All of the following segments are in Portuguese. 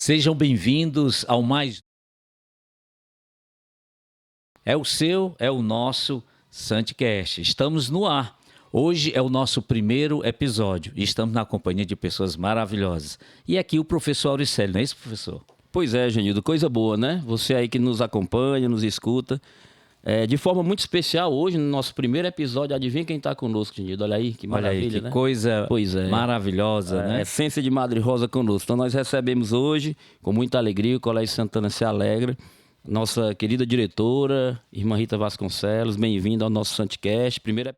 Sejam bem-vindos ao mais... É o seu, é o nosso Santcast. Estamos no ar. Hoje é o nosso primeiro episódio e estamos na companhia de pessoas maravilhosas. E aqui o professor Auricélio, não é isso, professor? Pois é, Genildo, coisa boa, né? Você aí que nos acompanha, nos escuta. De forma muito especial, hoje, no nosso primeiro episódio, adivinha quem está conosco, Genildo? Olha aí, que maravilha, Olha aí, que né? coisa maravilhosa, né? Essência de Madre Rosa conosco. Então, nós recebemos hoje, com muita alegria, o Colégio Santana se alegra, nossa querida diretora, irmã Rita Vasconcelos, bem-vinda ao nosso Santcast. Primeiro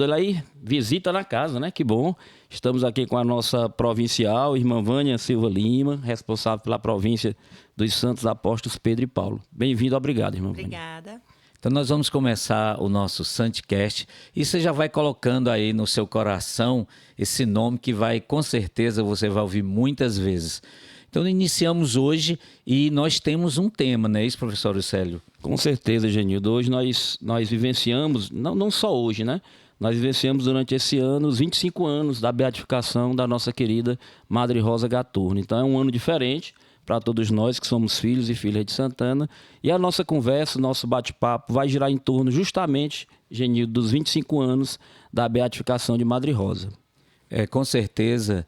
olha aí, visita na casa, né? Que bom. Estamos aqui com a nossa provincial, irmã Vânia Silva Lima, responsável pela província dos Santos Apóstolos Pedro e Paulo. Bem-vindo, obrigado, irmã Vânia. Obrigada. Então nós vamos começar o nosso Santcast e você já vai colocando aí no seu coração esse nome que vai, com certeza, você vai ouvir muitas vezes. Então iniciamos hoje e nós temos um tema, não é isso, professor Auricélio? Com certeza, Genildo. Hoje nós vivenciamos, não só hoje, né? Nós vivenciamos durante esse ano os 25 anos da beatificação da nossa querida Madre Rosa Gaturno. Então é um ano diferente para todos nós que somos filhos e filhas de Santana. E a nossa conversa, o nosso bate-papo vai girar em torno justamente, Genildo, dos 25 anos da beatificação de Madre Rosa. Com certeza,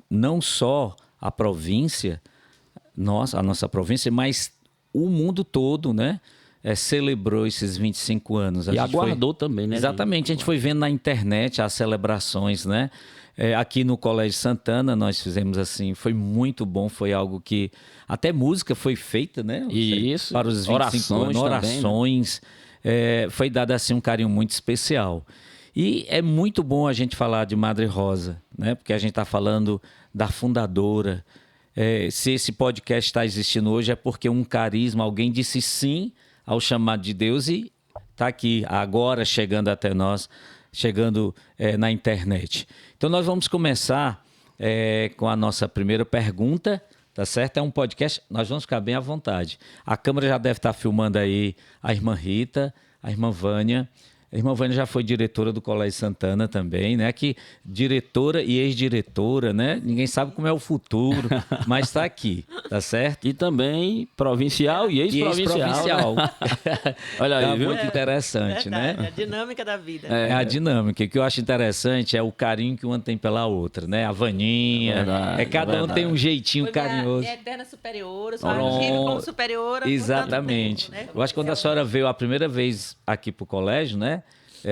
não só a província, a nossa província, mas o mundo todo, né? Celebrou esses 25 anos. E aguardou também, né? Exatamente, a gente foi vendo na internet as celebrações, né? Aqui no Colégio Santana nós fizemos assim, foi muito bom, foi algo que... Até música foi feita, né? Isso. Para os 25 anos, orações. Também, né? Foi dado assim um carinho muito especial. E é muito bom a gente falar de Madre Rosa, né? Porque a gente está falando da fundadora. Se esse podcast está existindo hoje é porque um carisma, alguém disse sim ao chamado de Deus e está aqui agora chegando até nós, chegando na internet. Então nós vamos começar com a nossa primeira pergunta, tá certo? É um podcast, nós vamos ficar bem à vontade. A câmera já deve estar filmando aí a irmã Rita, a irmã Vânia. A irmã Vânia já foi diretora do Colégio Santana também, né? Que diretora e ex-diretora, né? Ninguém sabe como é o futuro, mas está aqui, tá certo? E também provincial e ex-provincial. Né? Olha aí, viu? Muito interessante, verdade, né? A dinâmica da vida. A dinâmica. O que eu acho interessante é o carinho que uma tem pela outra, né? A Vaninha. Cada um tem um jeitinho carinhoso. É eterna superior, só vive como superiora. Exatamente. Tempo, né? Eu acho que quando a senhora veio a primeira vez aqui para o colégio, né?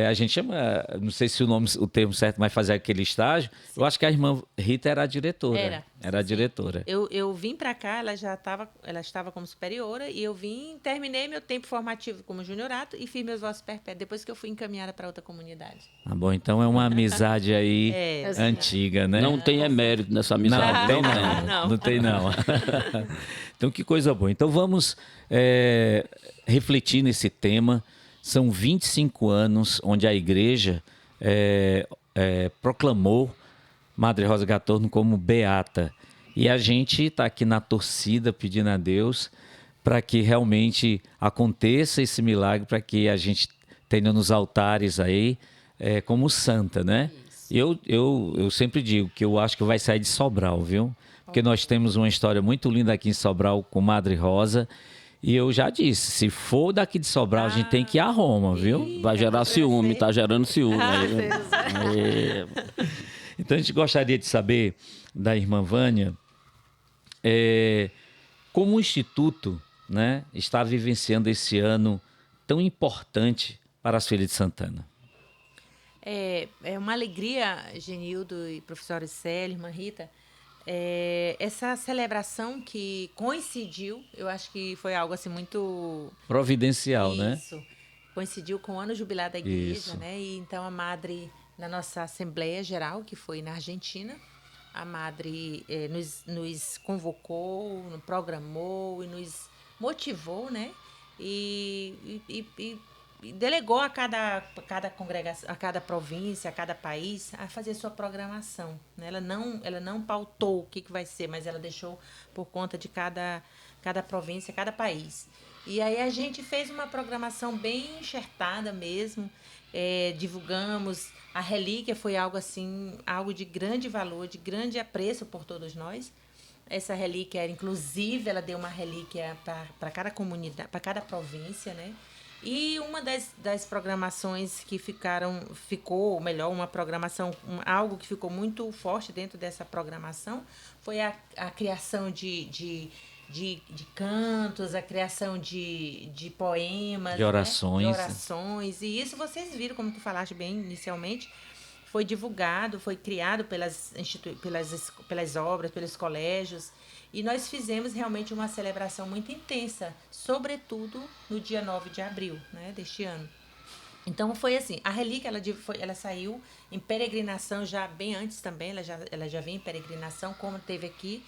A gente chama, não sei se o termo certo, mas fazer aquele estágio. Sim. Eu acho que a irmã Rita era a diretora. Era a diretora. Eu vim para cá, ela estava como superiora e eu terminei meu tempo formativo como juniorato e fiz meus votos perpétuos depois que eu fui encaminhada para outra comunidade. Ah, bom, então é uma amizade aí antiga, né? Não tem mérito nessa amizade. Não tem não. Então que coisa boa. Então vamos refletir nesse tema. São 25 anos onde a igreja proclamou Madre Rosa Gaturno como beata. E a gente está aqui na torcida pedindo a Deus para que realmente aconteça esse milagre, para que a gente tenha nos altares aí como santa, né? Eu sempre digo que eu acho que vai sair de Sobral, viu? Porque nós temos uma história muito linda aqui em Sobral com Madre Rosa. E eu já disse, se for daqui de Sobral, a gente tem que ir a Roma, viu? Vai gerar ciúme, tá gerando ciúme. Então a gente gostaria de saber da irmã Vânia como o Instituto, né, está vivenciando esse ano tão importante para as filhas de Santana. É uma alegria, Genildo e professora Célia, irmã Rita, essa celebração que coincidiu, eu acho que foi algo assim muito... providencial, né? Isso. Coincidiu com o ano jubilar da igreja, né? E então a Madre, na nossa Assembleia Geral, que foi na Argentina, a Madre nos convocou, nos programou e nos motivou, né? E delegou a cada congregação, a cada província, a cada país a fazer sua programação, né? Ela não pautou o que vai ser, mas ela deixou por conta de cada província, cada país. E aí a gente fez uma programação bem enxertada mesmo, divulgamos. A relíquia foi algo assim, algo de grande valor, de grande apreço por todos nós. Essa relíquia, inclusive, ela deu uma relíquia para cada comunidade, para cada província, né? E uma das programações que ficou melhor, uma programação, algo que ficou muito forte dentro dessa programação foi a criação de cantos, a criação de poemas, de orações. Né? De orações. E isso vocês viram, como tu falaste bem inicialmente, foi divulgado, foi criado pelas obras, pelos colégios. E nós fizemos realmente uma celebração muito intensa, sobretudo no dia 9 de abril, né, deste ano. Então foi assim, a relíquia ela saiu em peregrinação já bem antes também, ela já vem em peregrinação, como teve aqui.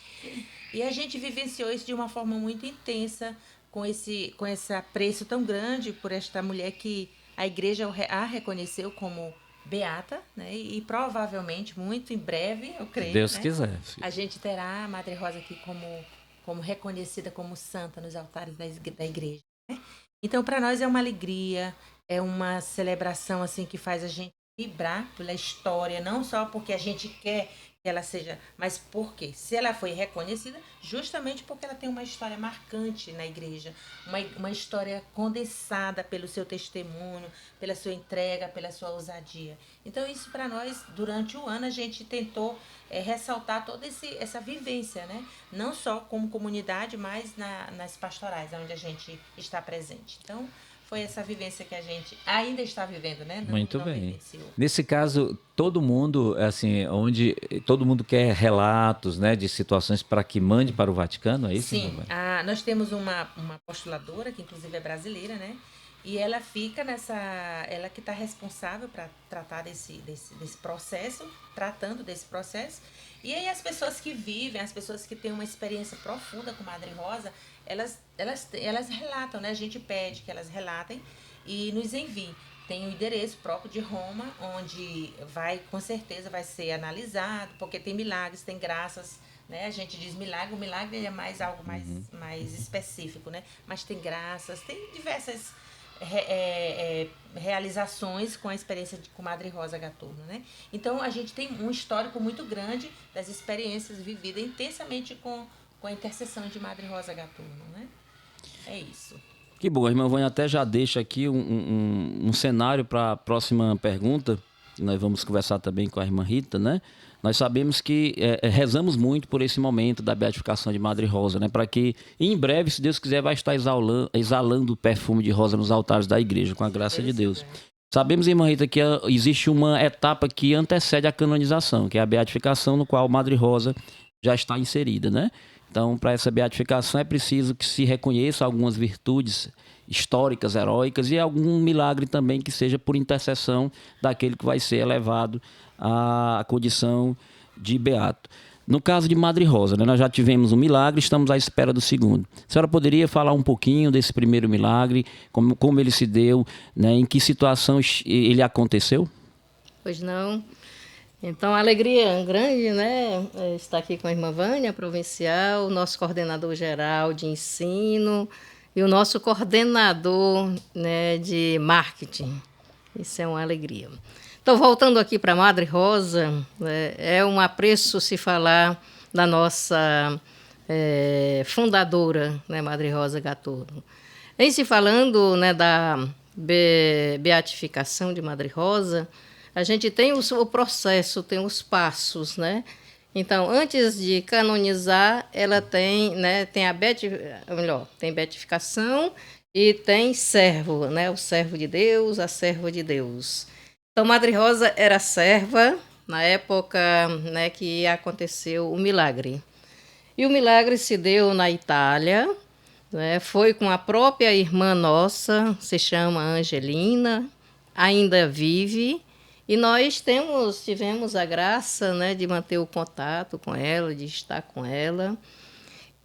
E a gente vivenciou isso de uma forma muito intensa, com esse apreço tão grande por esta mulher que a igreja a reconheceu como beata, né? E provavelmente, muito em breve, eu creio, Deus né? quiser. A gente terá a Madre Rosa aqui como reconhecida como santa nos altares da igreja, né? Então, para nós é uma alegria, é uma celebração assim que faz a gente vibrar pela história, não só porque a gente quer que ela seja, mas porque se ela foi reconhecida, justamente porque ela tem uma história marcante na igreja, uma história condensada pelo seu testemunho, pela sua entrega, pela sua ousadia. Então isso para nós, durante o ano, a gente tentou ressaltar toda essa vivência, né? Não só como comunidade, mas nas pastorais, onde a gente está presente. Então, foi essa vivência que a gente ainda está vivendo, né? Muito bem. Nesse caso, todo mundo, assim, onde todo mundo quer relatos, né, de situações para que mande para o Vaticano, é isso? Sim. Nós temos uma postuladora, que inclusive é brasileira, né? E ela fica ela que está responsável para tratar desse processo, tratando desse processo. E aí as pessoas que vivem, as pessoas que têm uma experiência profunda com Madre Rosa, elas relatam, né? A gente pede que elas relatem e nos enviem. Tem o endereço próprio de Roma, onde com certeza vai ser analisado, porque tem milagres, tem graças, né? A gente diz milagre, o milagre é mais algo mais específico, né? Mas tem graças, tem diversas realizações com a experiência com Madre Rosa Gaturno, né? Então a gente tem um histórico muito grande das experiências vividas intensamente com a intercessão de Madre Rosa Gaturno, né? É isso. Que bom, a irmã Vânia até já deixa aqui um cenário para a próxima pergunta, que nós vamos conversar também com a irmã Rita, né? Nós sabemos que rezamos muito por esse momento da beatificação de Madre Rosa, né? Para que, em breve, se Deus quiser, vai estar exalando o perfume de rosa nos altares da igreja, com a graça de Deus. Sabemos, irmã Rita, que existe uma etapa que antecede a canonização, que é a beatificação, no qual Madre Rosa já está inserida, né? Então, para essa beatificação é preciso que se reconheça algumas virtudes históricas, heróicas, e algum milagre também que seja por intercessão daquele que vai ser elevado à condição de beato. No caso de Madre Rosa, né, nós já tivemos um milagre, estamos à espera do segundo. A senhora poderia falar um pouquinho desse primeiro milagre, como ele se deu, né, em que situação ele aconteceu? Pois não. Então, a alegria grande, né, estar aqui com a irmã Vânia, provincial, nosso coordenador geral de ensino e o nosso coordenador, né, de marketing. Isso é uma alegria. Então, voltando aqui para a Madre Rosa, é um apreço se falar da nossa fundadora, né, Madre Rosa Gaturno. Em se falando, né, da beatificação de Madre Rosa, a gente tem o processo, tem os passos, né? Então, antes de canonizar, ela tem, né, tem beatificação e tem servo, né? O servo de Deus, a serva de Deus. Então, Madre Rosa era serva na época, né, que aconteceu o milagre. E o milagre se deu na Itália, né? Foi com a própria irmã nossa, se chama Angelina, ainda vive. E nós tivemos a graça, né, de manter o contato com ela, de estar com ela.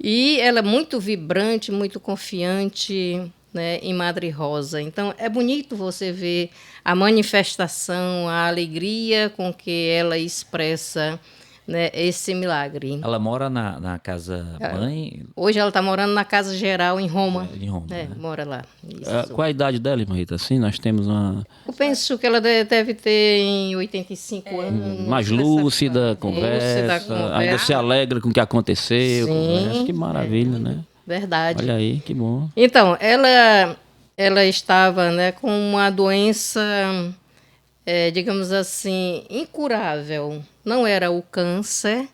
E ela é muito vibrante, muito confiante, né, em Madre Rosa. Então, é bonito você ver a manifestação, a alegria com que ela expressa né, esse milagre. Ela mora na casa mãe? Hoje ela está morando na Casa Geral em Roma. Em Roma, né? Mora lá. Isso. Qual a idade dela, irmã Rita? Assim, nós temos uma... Eu penso que ela deve ter em 85 anos. mais lúcida, conversa, ainda se alegra com o que aconteceu. Conversa. Que maravilha, né? Verdade. Olha aí, que bom. Então, ela estava, né, com uma doença, digamos assim, incurável. Não era o câncer,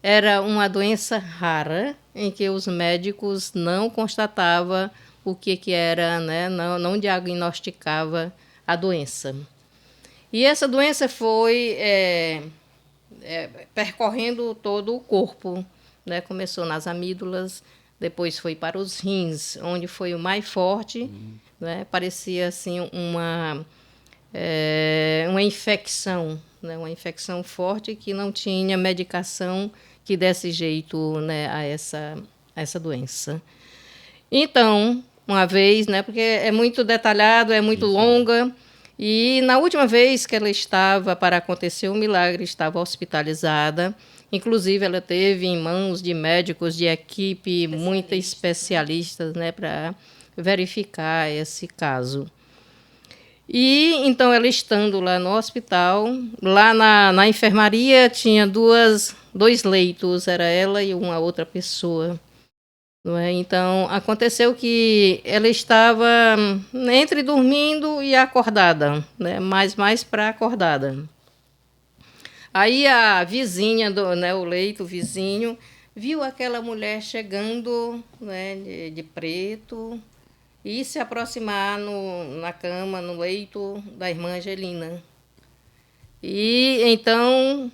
era uma doença rara, em que os médicos não constatavam o que era, né, não diagnosticava a doença. E essa doença foi percorrendo todo o corpo, né? Começou nas amígdalas, depois foi para os rins, onde foi o mais forte, né? Parecia assim uma infecção, né? Uma infecção forte que não tinha medicação que desse jeito, né, a essa doença. Então, uma vez, né, porque é muito detalhado, é muito longa, e na última vez que ela estava para acontecer o milagre, estava hospitalizada. Inclusive, ela teve em mãos de médicos de equipe muito especialistas, né, para verificar esse caso. E então, ela estando lá no hospital, lá na enfermaria tinha dois leitos, era ela e uma outra pessoa. Não é? Então, aconteceu que ela estava entre dormindo e acordada, né, mais para acordada. Aí a vizinha, o leito vizinho, viu aquela mulher chegando, né, de preto e se aproximar na cama, no leito da irmã Angelina. E então,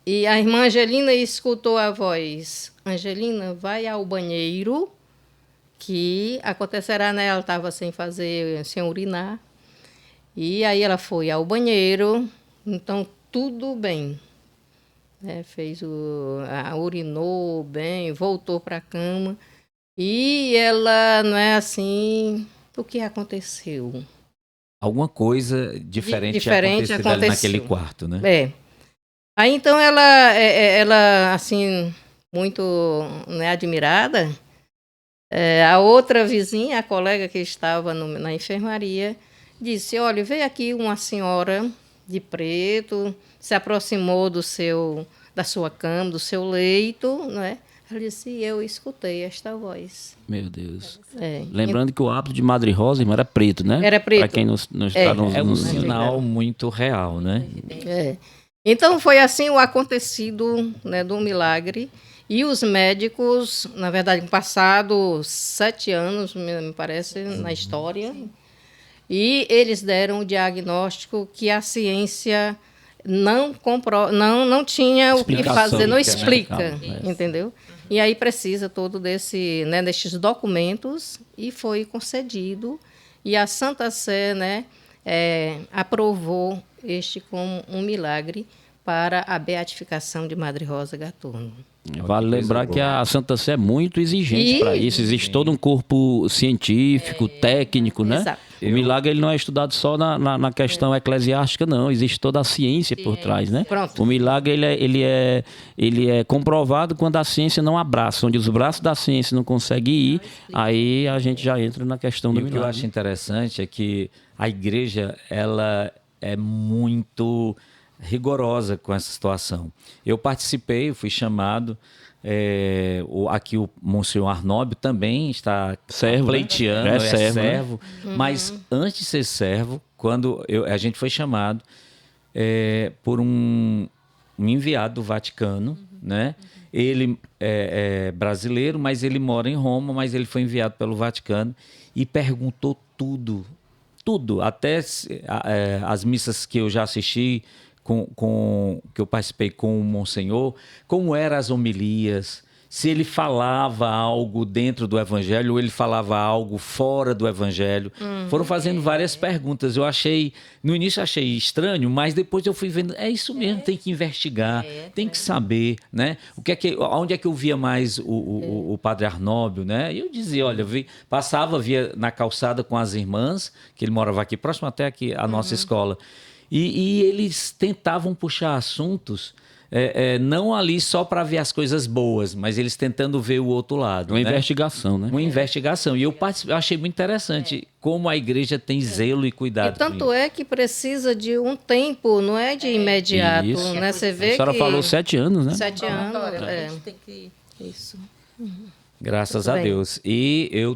a irmã Angelina escutou a voz: Angelina, vai ao banheiro, que acontecerá, né? Ela estava sem urinar. E aí ela foi ao banheiro, então tudo bem. Urinou bem, voltou para a cama. E ela, não é assim, o que aconteceu? Alguma coisa diferente aconteceu ali naquele quarto, né? Aí então ela assim, muito, né, admirada, a outra vizinha, a colega que estava na enfermaria, disse: olha, veio aqui uma senhora de preto, se aproximou da sua cama, do seu leito, né? Ela disse: eu escutei esta voz. Meu Deus. Lembrando que o hábito de Madre Rosa, irmã, era preto, né? Era preto. Para quem não está É um sinal muito real, né? Então, foi assim o acontecido, né, do milagre. E os médicos, na verdade, passado 7 anos, me parece, na história, e eles deram o diagnóstico que a ciência não tinha o que fazer, não explica, entendeu? E aí precisa todo destes documentos, e foi concedido, e a Santa Sé, né, aprovou este como um milagre para a beatificação de Madre Rosa Gaturno. Vale lembrar que a Santa Sé é muito exigente para isso. Existe todo um corpo científico, técnico, né? Exato. O milagre ele não é estudado só na questão eclesiástica, não. Existe toda a ciência por trás, né? Pronto. O milagre ele é comprovado quando a ciência não abraça. Onde os braços da ciência não conseguem ir, aí a gente já entra na questão do milagre. O que eu acho interessante é que a igreja ela é muito rigorosa com essa situação. Eu participei, fui chamado, aqui o Monsenhor Arnóbio também está pleiteando, né? servo, mas antes de ser servo, quando a gente foi chamado por um enviado do Vaticano, né? Ele é brasileiro, mas ele mora em Roma, mas ele foi enviado pelo Vaticano e perguntou tudo, até as missas que eu já assisti, que eu participei com o Monsenhor, como eram as homilias, se ele falava algo dentro do Evangelho ou ele falava algo fora do Evangelho. Foram fazendo várias perguntas. No início achei estranho, mas depois eu fui vendo, é isso mesmo, tem que investigar, tem que saber, né? Onde é que eu via mais o Padre Arnóbio, né? E eu dizia, olha, via na calçada com as irmãs, que ele morava aqui, próximo até aqui à nossa escola. E eles tentavam puxar assuntos não ali só para ver as coisas boas, mas eles tentando ver o outro lado. Uma investigação, né? Uma investigação. E eu achei muito interessante como a igreja tem zelo e cuidado. E tanto é que precisa de um tempo, não é de imediato, Isso. né? Você vê A senhora que... falou 7 anos, né? 7 anos. A gente tem que... Isso. Graças Muito a bem. Deus. E eu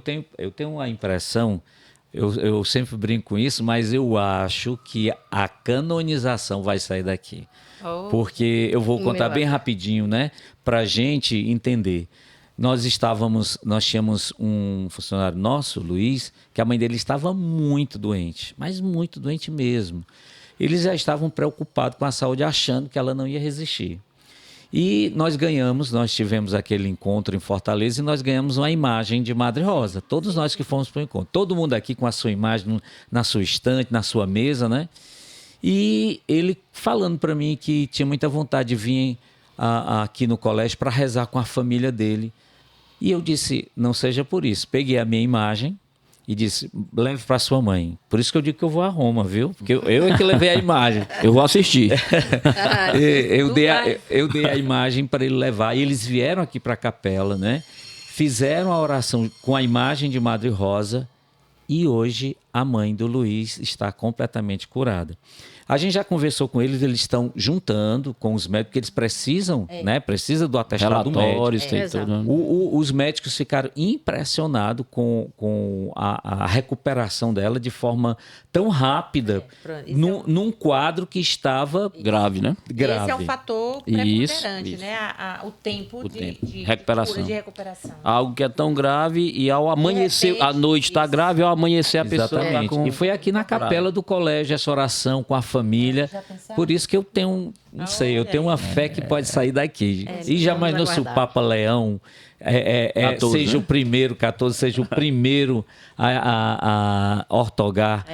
tenho a impressão, eu sempre brinco com isso, mas eu acho que a canonização vai sair daqui. Oh. Porque eu vou contar bem acho. rapidinho, né? Para a gente entender. Nós tínhamos um funcionário nosso, Luiz, que a mãe dele estava muito doente, mas muito doente mesmo. Eles já estavam preocupados com a saúde, achando que ela não ia resistir. E nós tivemos aquele encontro em Fortaleza e nós ganhamos uma imagem de Madre Rosa. Todos nós que fomos para o encontro. Todo mundo aqui com a sua imagem na sua estante, na sua mesa, né? E ele falando para mim que tinha muita vontade de vir aqui no colégio para rezar com a família dele. E eu disse, não seja por isso. Peguei a minha imagem e disse, leve para sua mãe. Por isso que eu digo que eu vou a Roma, viu? Porque eu é que levei a imagem. Eu vou assistir. eu dei a imagem para ele levar. E eles vieram aqui para a capela, né? Fizeram a oração com a imagem de Madre Rosa. E hoje a mãe do Luiz está completamente curada. A gente já conversou com eles estão juntando com os médicos, porque eles precisam, né? Precisa do atestado Relatórios, médico. tem tudo. Os médicos ficaram impressionados com a recuperação dela de forma tão rápida, num quadro que estava grave, né? Grave. Esse é o fator preponderante, Isso. né? O tempo de recuperação. cura, de recuperação. Algo que é tão grave e ao amanhecer, repente, a noite está grave, ao amanhecer a pessoa está Exatamente. com... E foi aqui na capela do colégio essa oração com a família. Por isso que eu tenho, não sei, eu tenho uma fé que pode sair daqui. E já imaginou se o Papa Leão 14, seja né? o primeiro, 14, seja o primeiro a ortogar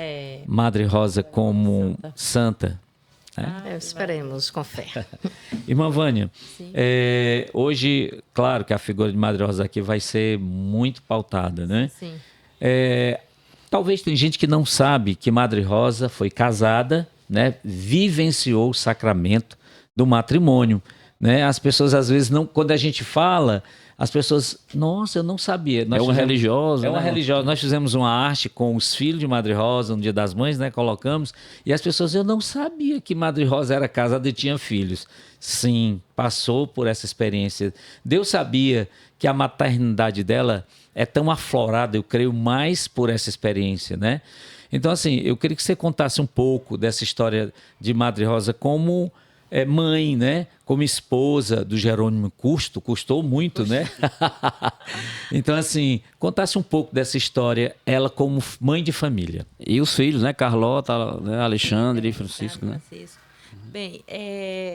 Madre Rosa como santa. Esperemos, com fé. Irmã Vânia, hoje, claro que a figura de Madre Rosa aqui vai ser muito pautada, né? Sim. Talvez tem gente que não sabe que Madre Rosa foi casada, né? Vivenciou o sacramento do matrimônio, né? As pessoas às vezes não, quando a gente fala, as pessoas, nossa, eu não sabia. religiosa. É uma religiosa. Nós fizemos uma arte com os filhos de Madre Rosa no Dia das Mães, né? Colocamos. E as pessoas, eu não sabia que Madre Rosa era casada e tinha filhos. Sim, passou por essa experiência. Deus sabia que a maternidade dela é tão aflorada, eu creio, mais por essa experiência, né? Então, assim, eu queria que você contasse um pouco dessa história de Madre Rosa como mãe, né? Como esposa do Jerônimo custou muito, né? Então, assim, contasse um pouco dessa história, ela como mãe de família. E os filhos, né? Carlota, né? Alexandre e Francisco, né? Bem,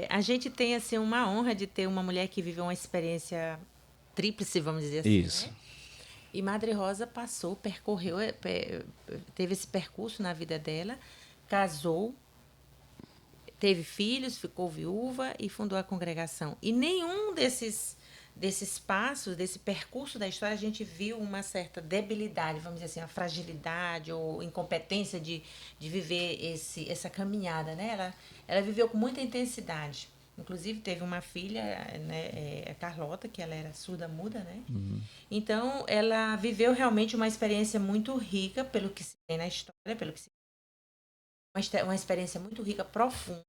a gente tem, assim, uma honra de ter uma mulher que viveu uma experiência tríplice, vamos dizer assim, Isso. né? E Madre Rosa percorreu, teve esse percurso na vida dela, casou, teve filhos, ficou viúva e fundou a congregação. E nenhum desses passos, desse percurso da história, a gente viu uma certa debilidade, vamos dizer assim, a fragilidade ou incompetência de viver essa caminhada, né? Ela viveu com muita intensidade. Inclusive, teve uma filha, né, a Carlota, que ela era surda-muda, né? Uhum. Então, ela viveu realmente uma experiência muito rica, pelo que se tem na história, uma experiência muito rica, profunda,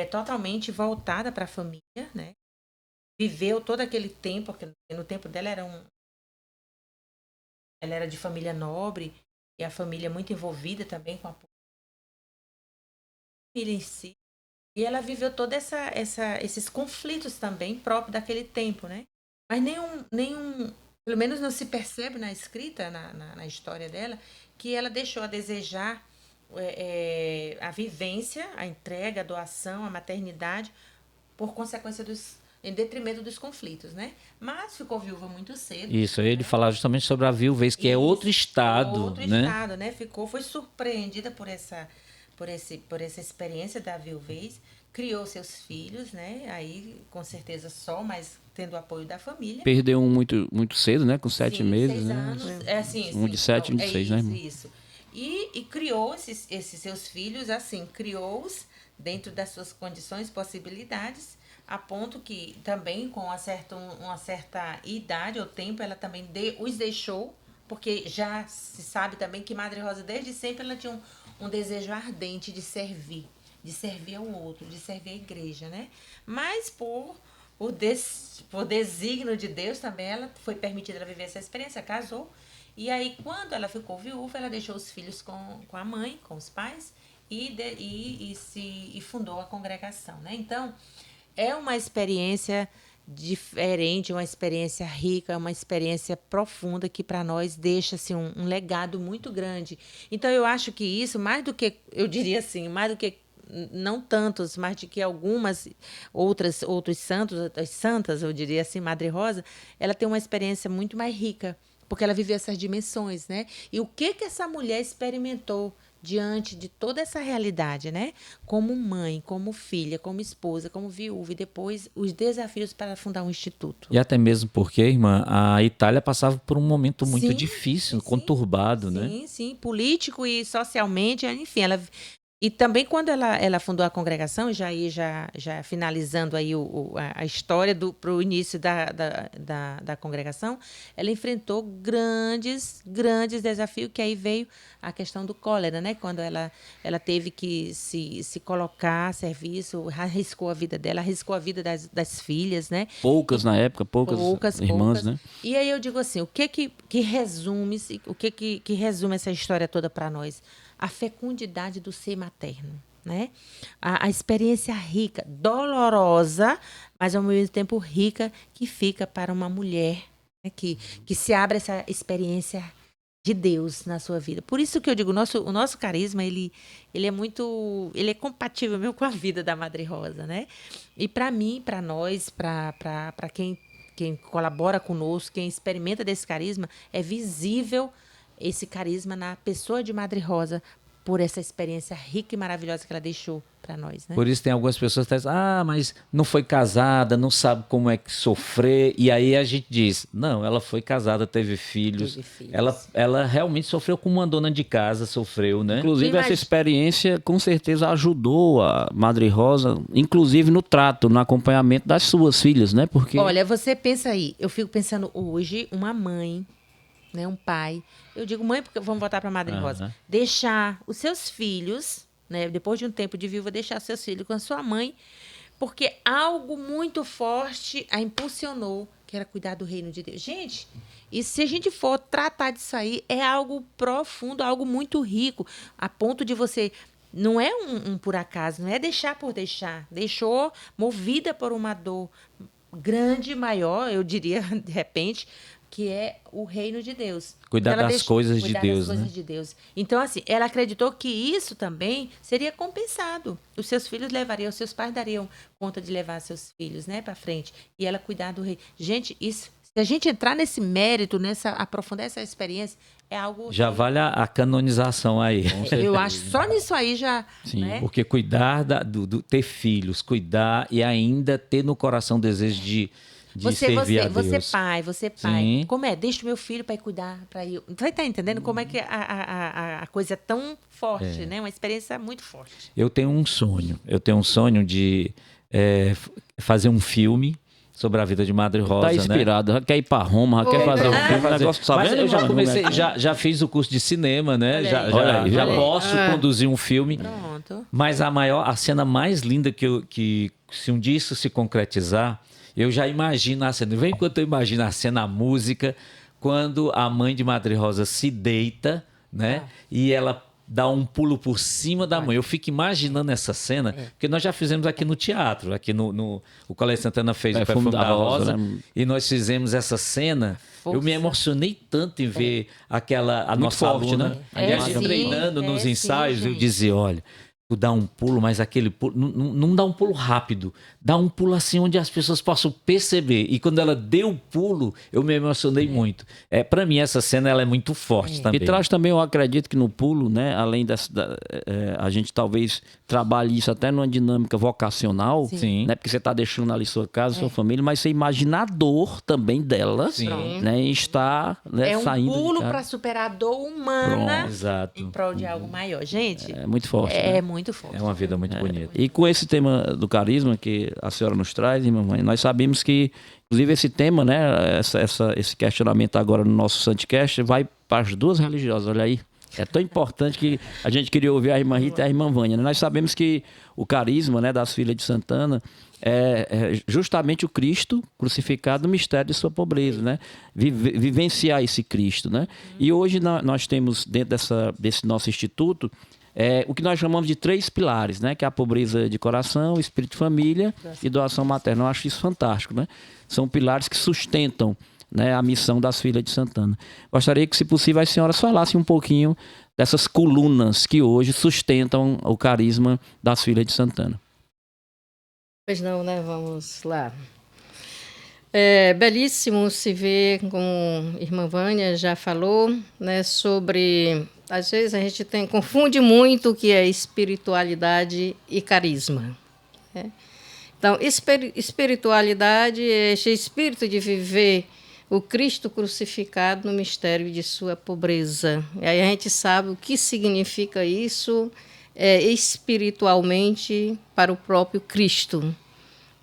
totalmente voltada para a família, né? Viveu todo aquele tempo, porque no tempo dela ela era de família nobre, e a família muito envolvida também com a família em si. E ela viveu todos esses conflitos também próprios daquele tempo, né? Mas nenhum, pelo menos não se percebe na escrita, na história dela, que ela deixou a desejar a vivência, a entrega, a doação, a maternidade, por consequência em detrimento dos conflitos, né? Mas ficou viúva muito cedo. Isso, ele falava justamente sobre a viuvez, que é outro estado, outro estado, né? Foi surpreendida por essa experiência da viuvez, criou seus filhos, né? Aí, com certeza, mas tendo o apoio da família. Perdeu um muito cedo, né? Com 7 meses, 6 né? anos. Um de 7 e um de 6, né, irmão? Isso. E criou esses seus filhos, assim, criou-os dentro das suas condições, possibilidades, a ponto que também com uma certa idade ou tempo, ela também os deixou, porque já se sabe também que Madre Rosa, desde sempre, ela tinha um desejo ardente de servir ao outro, de servir a igreja, né? Mas por desígnio de Deus também, ela foi permitida ela viver essa experiência, casou. E aí, quando ela ficou viúva, ela deixou os filhos com a mãe, com os pais, e fundou a congregação, né? Então, é uma experiência diferente, uma experiência rica, uma experiência profunda que para nós deixa assim, um legado muito grande. Então, eu acho que isso, mais do que, eu diria assim, mais do que não tantos, mas de que algumas outros santos, outras santas, eu diria assim, Madre Rosa, ela tem uma experiência muito mais rica, porque ela viveu essas dimensões, né? E o que essa mulher experimentou diante de toda essa realidade, né? Como mãe, como filha, como esposa, como viúva, e depois os desafios para fundar um instituto. E até mesmo porque, irmã, a Itália passava por um momento muito difícil, conturbado, né? Sim, político e socialmente, enfim, ela... E também quando ela fundou a congregação, já finalizando aí a história para o início da congregação, ela enfrentou grandes desafios, que aí veio a questão do cólera, né? Quando ela teve que se colocar a serviço, arriscou a vida dela, arriscou a vida das filhas, né? Poucas na época, poucas irmãs, né? E aí eu digo assim, o que resume essa história toda para nós? A fecundidade do ser materno, né? A experiência rica, dolorosa, mas ao mesmo tempo rica, que fica para uma mulher, né? que se abre essa experiência de Deus na sua vida. Por isso que eu digo, o nosso carisma, ele é compatível mesmo com a vida da Madre Rosa, né? E para mim, para nós, para quem colabora conosco, quem experimenta desse carisma, é visível esse carisma na pessoa de Madre Rosa, por essa experiência rica e maravilhosa que ela deixou para nós, né? Por isso tem algumas pessoas que dizem, mas não foi casada, não sabe como é que sofrer. E aí a gente diz, não, ela foi casada, teve filhos. Ela realmente sofreu como uma dona de casa, sofreu, né? Inclusive, essa experiência com certeza ajudou a Madre Rosa, inclusive no trato, no acompanhamento das suas filhas, né? Porque... Olha, você pensa aí, eu fico pensando hoje, uma mãe, né, um pai, eu digo mãe porque vamos voltar para Madre Rosa, deixar os seus filhos, né, depois de um tempo de viúva, deixar seus filhos com a sua mãe, porque algo muito forte a impulsionou, que era cuidar do reino de Deus. Gente, e se a gente for tratar disso aí, é algo profundo, algo muito rico, a ponto de você... Não é um por acaso, não é deixar por deixar, deixou movida por uma dor grande, maior, eu diria, de repente, que é o reino de Deus. Cuidar das coisas de Deus, né? De Deus. Então, assim, ela acreditou que isso também seria compensado. Os seus filhos levariam, os seus pais dariam conta de levar seus filhos, né, para frente. E ela cuidar do rei. Gente, isso, se a gente entrar nesse mérito, aprofundar essa experiência, é algo... Já vale a canonização aí. Eu acho só nisso aí já... Sim, né? Porque cuidar do ter filhos, cuidar e ainda ter no coração o desejo de servir a Deus. Você pai. Sim. Como é? Deixa o meu filho para ir cuidar, para ir... Você tá entendendo como é que a coisa é tão forte, né? Uma experiência muito forte. Eu tenho um sonho de fazer um filme sobre a vida de Madre Rosa, tá inspirado, né? Quer ir para Roma, quer fazer um negócio, mas eu já comecei, já fiz o curso de cinema, né? Já posso conduzir um filme. Pronto. Mas a cena mais linda que se um dia isso se concretizar, eu já imagino a cena. Vem enquanto eu imagino a cena, a música, quando a mãe de Madre Rosa se deita, né? E ela dá um pulo por cima da mãe. Eu fico imaginando essa cena, porque nós já fizemos aqui no teatro, aqui o Colégio Santana fez o Perfume da Rosa, né? E nós fizemos essa cena. Eu me emocionei tanto em ver a nossa aluna, né? E a gente treinando nos ensaios, eu dizia, olha, tu dá um pulo, mas aquele pulo não dá um pulo rápido, dá um pulo assim onde as pessoas possam perceber. E quando ela deu o pulo, eu me emocionei muito. Para mim essa cena ela é muito forte também. E traz também, eu acredito que no pulo, né, além a gente talvez trabalhe isso até numa dinâmica vocacional, né, porque você está deixando ali sua casa, sua família, mas você imagina a dor também dela, né, e estar, né, saindo. É um pulo para superar a dor humana Exato. em prol de algo maior. Gente, é muito forte. É muito muito forte. É uma vida muito bonita. E com esse tema do carisma que a senhora nos traz, irmã Vânia, nós sabemos que, inclusive, esse tema, né, esse questionamento agora no nosso Santcast vai para as duas religiosas, olha aí. É tão importante que a gente queria ouvir a irmã Rita e a irmã Vânia. Nós sabemos que o carisma, né, das filhas de Santana é justamente o Cristo crucificado no mistério de sua pobreza, né? Vivenciar esse Cristo, né? E hoje nós temos dentro desse nosso instituto o que nós chamamos de 3 pilares, né? Que é a pobreza de coração, espírito de família e doação materna. Eu acho isso fantástico, né? São pilares que sustentam, né, a missão das filhas de Santana. Gostaria que, se possível, as senhoras falassem um pouquinho dessas colunas que hoje sustentam o carisma das filhas de Santana. Pois não, né? Vamos lá. É belíssimo se ver, como a irmã Vânia já falou, né, sobre... Às vezes a gente confunde muito o que é espiritualidade e carisma. Né? Então, espiritualidade é esse espírito de viver o Cristo crucificado no mistério de sua pobreza. E aí a gente sabe o que significa isso espiritualmente para o próprio Cristo.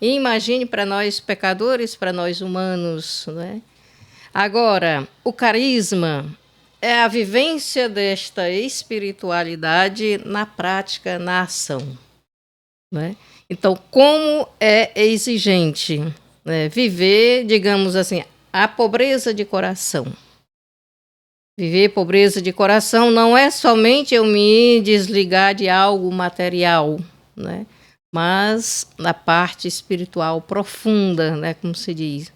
E imagine para nós pecadores, para nós humanos, né? Agora, o carisma é a vivência desta espiritualidade na prática, na ação, né? Então, como é exigente, né, viver, digamos assim, a pobreza de coração. Viver pobreza de coração não é somente eu me desligar de algo material, né? Mas na parte espiritual profunda, né, como se diz.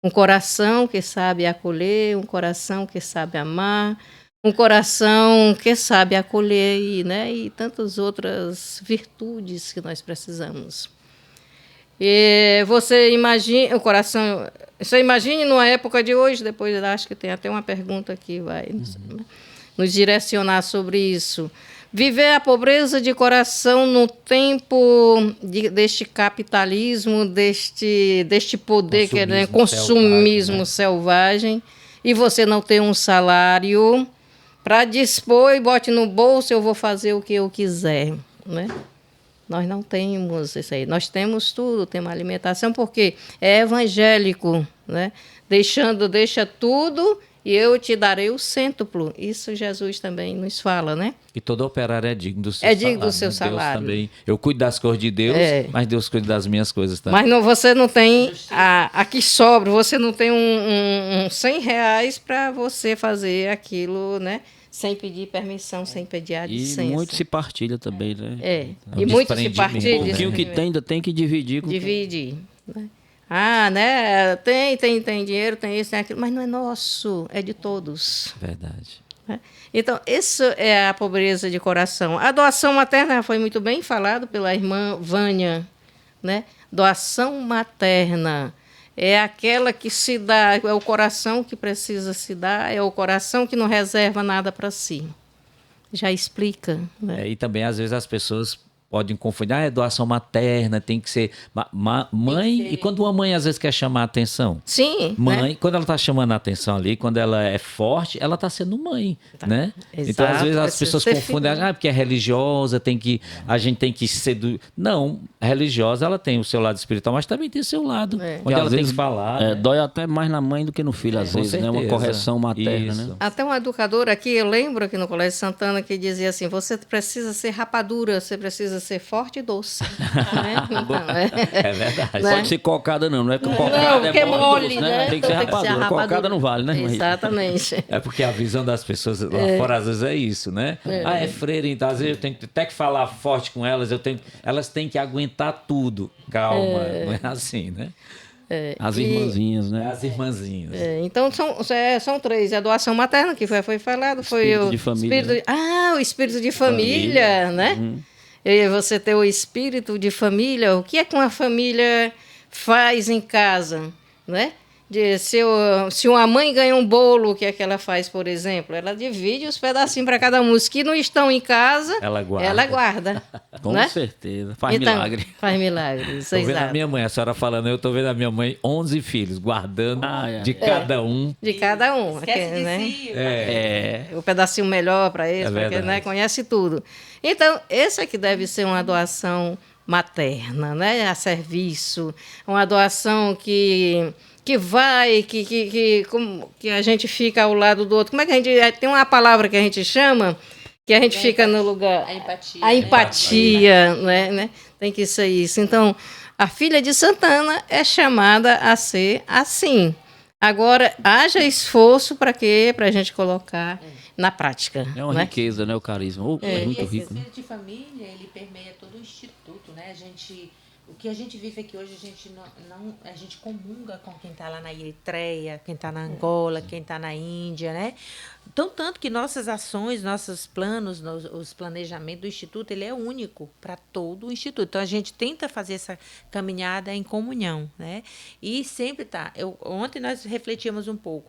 Um coração que sabe acolher, um coração que sabe amar, um coração que sabe acolher, né, e tantas outras virtudes que nós precisamos. E você imagina, o coração... Você imagine numa época de hoje, depois acho que tem até uma pergunta que vai nos direcionar sobre isso. Viver a pobreza de coração no tempo deste capitalismo, deste poder que é, né, consumismo selvagem, e você não tem um salário para dispor e bote no bolso, eu vou fazer o que eu quiser, né? Nós não temos isso aí. Nós temos tudo, temos alimentação, porque é evangélico, né? Deixa tudo e eu te darei o cêntuplo. Isso Jesus também nos fala, né? E todo operário é digno do seu salário. É digno do seu salário. Deus também. Eu cuido das coisas de Deus, mas Deus cuida das minhas coisas também. Mas você não tem aqui sobra, você não tem um 100 reais para você fazer aquilo, né? Sem pedir permissão, sem pedir a licença. E muito se partilha também, né? E muito se partilha. Um pouquinho que tem, ainda tem que dividir. Dividir. Né? Né? Tem dinheiro, tem isso, tem aquilo, mas não é nosso, é de todos. Verdade. Né? Então, isso é a pobreza de coração. A doação materna foi muito bem falado pela irmã Vânia, né? Doação materna. É aquela que se dá, é o coração que precisa se dar, é o coração que não reserva nada para si. Já explica. Né? E também, às vezes, as pessoas podem confundir, é doação materna, tem que ser mãe. Tem que ser. E quando uma mãe, às vezes, quer chamar a atenção? Sim. Mãe, né? quando ela está chamando a atenção ali, quando ela é forte, ela está sendo mãe, né? Exato. Então, às vezes, as pessoas confundem, porque é religiosa, a gente tem que ser... Não, religiosa, ela tem o seu lado espiritual, mas também tem o seu lado, onde ela tem que falar. Né? Dói até mais na mãe do que no filho, às vezes, né? Uma correção materna, isso. né? Até um educador aqui, eu lembro aqui no Colégio Santana, que dizia assim, você precisa ser rapadura, você precisa ser forte e doce. Né? Então, é verdade. Né? Pode ser cocada não é cocada não, porque é mole, doce, né? Tem que ser rapadura. Cocada não vale, né? Exatamente. É porque a visão das pessoas lá fora, às vezes, é isso, né? É freira, então, às vezes, eu tenho que até que falar forte com elas, elas têm que aguentar tudo. Calma, não é assim, né? As irmãzinhas, né? As irmãzinhas. Então, são 3. A doação materna, que foi falado, foi espírito de família. O espírito de família, né? E você ter o espírito de família. O que é que uma família faz em casa, né? Se uma mãe ganha um bolo, o que é que ela faz, por exemplo? Ela divide os pedacinhos para cada um. Os que não estão em casa, ela guarda. Com né? certeza. Faz Então, milagre. Faz milagres, Estou vendo a exato. minha mãe, a senhora falando, eu estou vendo a minha mãe 11 filhos, guardando de cada um. De cada um. Esquece de né? si. O pedacinho melhor para eles, porque verdade. conhece tudo. Então, esse aqui deve ser uma doação materna, né? A serviço, uma doação que vai, que a gente fica ao lado do outro. Como é que a gente... Tem uma palavra que a gente chama, que a gente fica no lugar... A empatia. A empatia, né? Tem que ser isso. Então, a filha de Santana é chamada a ser assim. Agora, haja esforço para a gente colocar na prática. É uma né? riqueza, né, o carisma. É muito Esse rico. Né? espírito de família, ele permeia todo o instituto, né? O que a gente vive aqui hoje, a gente comunga com quem está lá na Eritreia, quem está na Angola, quem está na Índia, né? Então, tanto que nossas ações, nossos planos, os planejamentos do Instituto, ele é único para todo o Instituto. Então, a gente tenta fazer essa caminhada em comunhão, né? E sempre tá. Ontem nós refletimos um pouco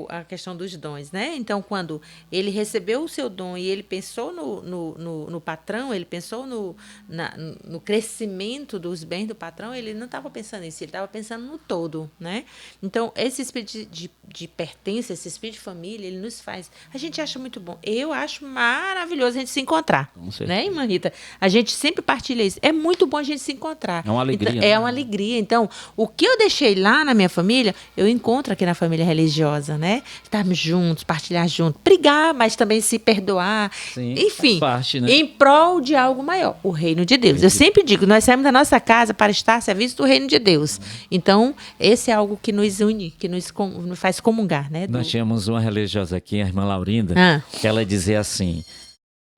a questão dos dons, né? Então, quando ele recebeu o seu dom e ele pensou no patrão, ele pensou no crescimento dos bens do patrão, ele não estava pensando nisso, ele estava pensando no todo, né? Então, esse espírito de pertença, esse espírito de família, ele nos faz. A gente acha muito bom. Eu acho maravilhoso a gente se encontrar. Né, irmã Rita? A gente sempre partilha isso. É muito bom a gente se encontrar. É uma alegria. Então, é uma alegria. Então, o que eu deixei lá na minha família, eu encontro aqui na família religiosa, né? Estarmos juntos, partilhar juntos, brigar, mas também se perdoar. Sim, enfim, faz parte, né? em prol de algo maior, o reino de Deus. Eu sempre digo, nós saímos da nossa casa para estar a serviço do reino de Deus. Então, esse é algo que nos une, que nos faz comungar, né? Nós tínhamos uma religiosa aqui, a irmã Laurinda, que ela dizia assim: